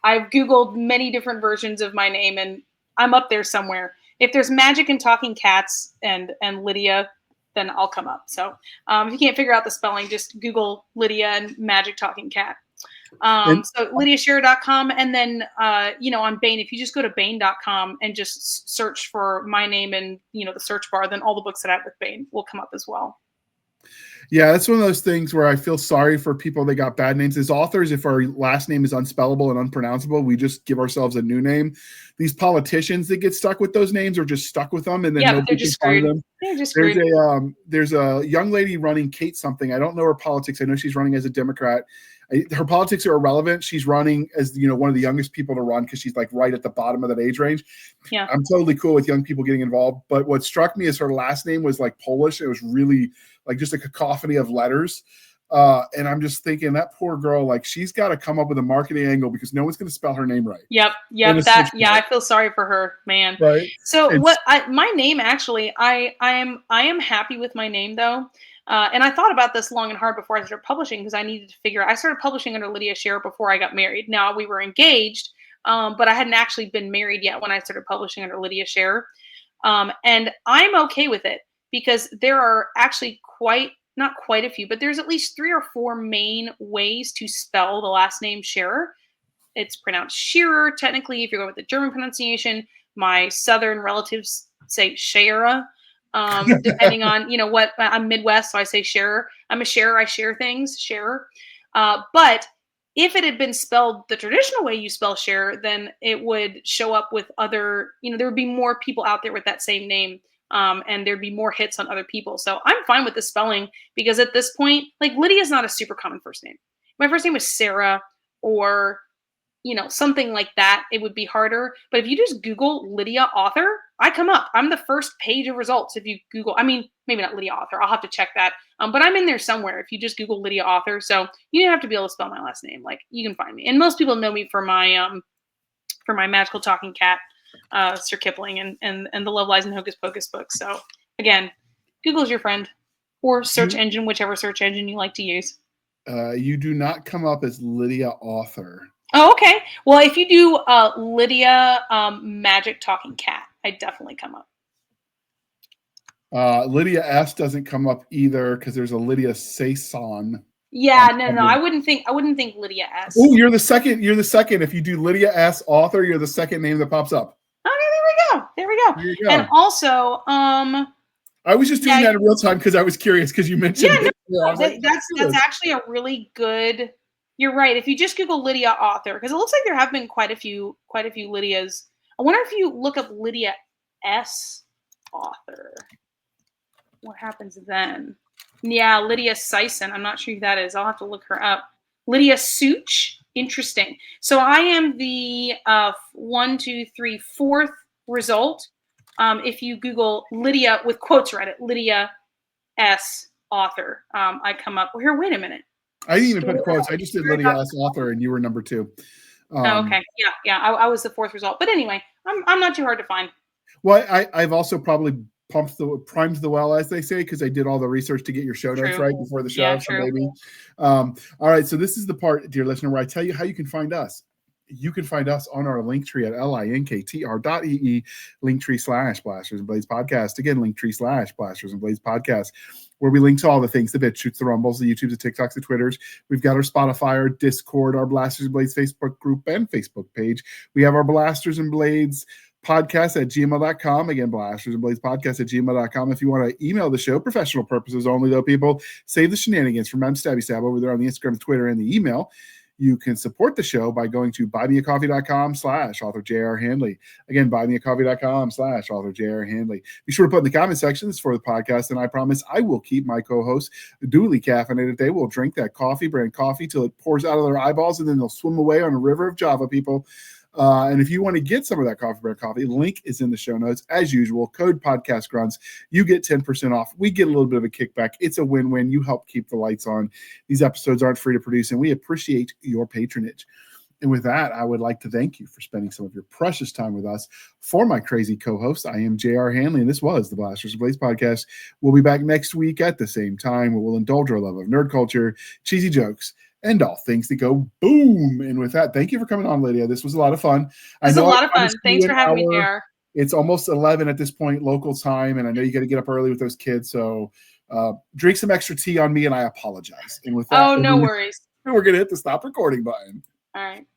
I've Googled many different versions of my name and I'm up there somewhere. If there's magic and talking cats and Lydia, then I'll come up. So if you can't figure out the spelling, just Google Lydia and magic talking cat. So lydiasherrer.com. And then, on Baen, if you just go to Baen.com and just search for my name and, the search bar, then all the books that I have with Baen will come up as well. Yeah, that's one of those things where I feel sorry for people that got bad names. As authors, if our last name is unspellable and unpronounceable, we just give ourselves a new name. These politicians that get stuck with those names are just stuck with them, and then nobody can find them. They're just screwed. There's a young lady running Kate something. I don't know her politics. I know she's running as a Democrat. Her politics are irrelevant. She's running as one of the youngest people to run because she's like right at the bottom of that age range. Yeah, I'm totally cool with young people getting involved. But what struck me is her last name was like Polish. It was really like just a cacophony of letters. And I'm just thinking that poor girl, like she's got to come up with a marketing angle because no one's going to spell her name right. Yep. I feel sorry for her, man. Right. So my name actually, I am happy with my name though. And I thought about this long and hard before I started publishing because I needed to figure. I started publishing under Lydia Sherrer before I got married. Now we were engaged, but I hadn't actually been married yet when I started publishing under Lydia Sherrer. And I'm okay with it because there are actually not quite a few, but there's at least 3 or 4 main ways to spell the last name Sherrer. It's pronounced Shearer, technically, if you're going with the German pronunciation. My Southern relatives say Sherrer. Depending on, what I'm Midwest, so I say Sherrer. I'm a sharer. I share things, Sherrer. But if it had been spelled the traditional way you spell Sherrer, then it would show up with other, there would be more people out there with that same name. And there'd be more hits on other people. So I'm fine with the spelling because at this point, like Lydia is not a super common first name. My first name was Sarah or, something like that. It would be harder. But if you just Google Lydia author, I come up. I'm the first page of results. If you Google, maybe not Lydia author. I'll have to check that. But I'm in there somewhere if you just Google Lydia author. So you don't have to be able to spell my last name. Like you can find me. And most people know me for my magical talking cat. Sir Kipling and the Love Lies and Hocus Pocus books. So again, Google's your friend, or search engine, whichever search engine you like to use. You do not come up as Lydia author. Oh, okay. Well, if you do Lydia Magic Talking Cat, I definitely come up. Lydia S doesn't come up either because there's a Lydia Saison. Yeah, no. I wouldn't think Lydia S. Oh, you're the second. If you do Lydia S author, you're the second name that pops up. Okay, there we go. And also, I was just doing that in real time because I was curious because you mentioned it. That's actually a really good. You're right. If you just Google Lydia author, because it looks like there have been quite a few Lydias. I wonder if you look up Lydia S author, what happens then? Yeah, Lydia Sison. I'm not sure who that is. I'll have to look her up. Lydia Such. Interesting. So I am the 4th result. If you Google Lydia with quotes around it, Lydia S. author, I come up. Well, here, wait a minute. I didn't even put quotes. I just did Lydia S. author, and you were number 2. Okay. Yeah. I was the 4th result. But anyway, I'm not too hard to find. Well, I've also probably primed the well, as they say, because I did all the research to get your show notes right before the show. Yeah, so maybe. All right. So this is the part, dear listener, where I tell you how you can find us. You can find us on our link tree at linktr.ee /Blasters and Blades podcast. Again, linktree /Blasters and Blades podcast, where we link to all the things, the BitChutes, the Rumbles, the YouTubes, the TikToks, the Twitters. We've got our Spotify, our Discord, our Blasters and Blades Facebook group and Facebook page. We have our Blasters and Blades podcast at gmail.com. Again, Blasters and Blades podcast at gmail.com. If you want to email the show, professional purposes only, though, people, save the shenanigans from Stabby Stab over there on the Instagram, Twitter, and the email. You can support the show by going to buymeacoffee.com/author J.R. Handley. Again, buymeacoffee.com/author J.R. Handley. Be sure to put in the comment sections for the podcast, and I promise I will keep my co-hosts duly caffeinated. They will drink that brand coffee till it pours out of their eyeballs, and then they'll swim away on a river of Java, people. And if you want to get some of that brand coffee, link is in the show notes. As usual, code podcast grunts. You get 10% off. We get a little bit of a kickback. It's a win-win. You help keep the lights on. These episodes aren't free to produce, and we appreciate your patronage. And with that, I would like to thank you for spending some of your precious time with us. For my crazy co-host, I am J.R. Handley, and this was the Blasters and Blades podcast. We'll be back next week at the same time, where we'll indulge our love of nerd culture, cheesy jokes, and all things that go boom. And with that, thank you for coming on, Lydia. This was a lot of fun. It was a lot of fun. Thanks for having me, JR. It's almost 11 at this point, local time, and I know you got to get up early with those kids. So drink some extra tea on me, and I apologize. And with that, no worries. We're going to hit the stop recording button. All right.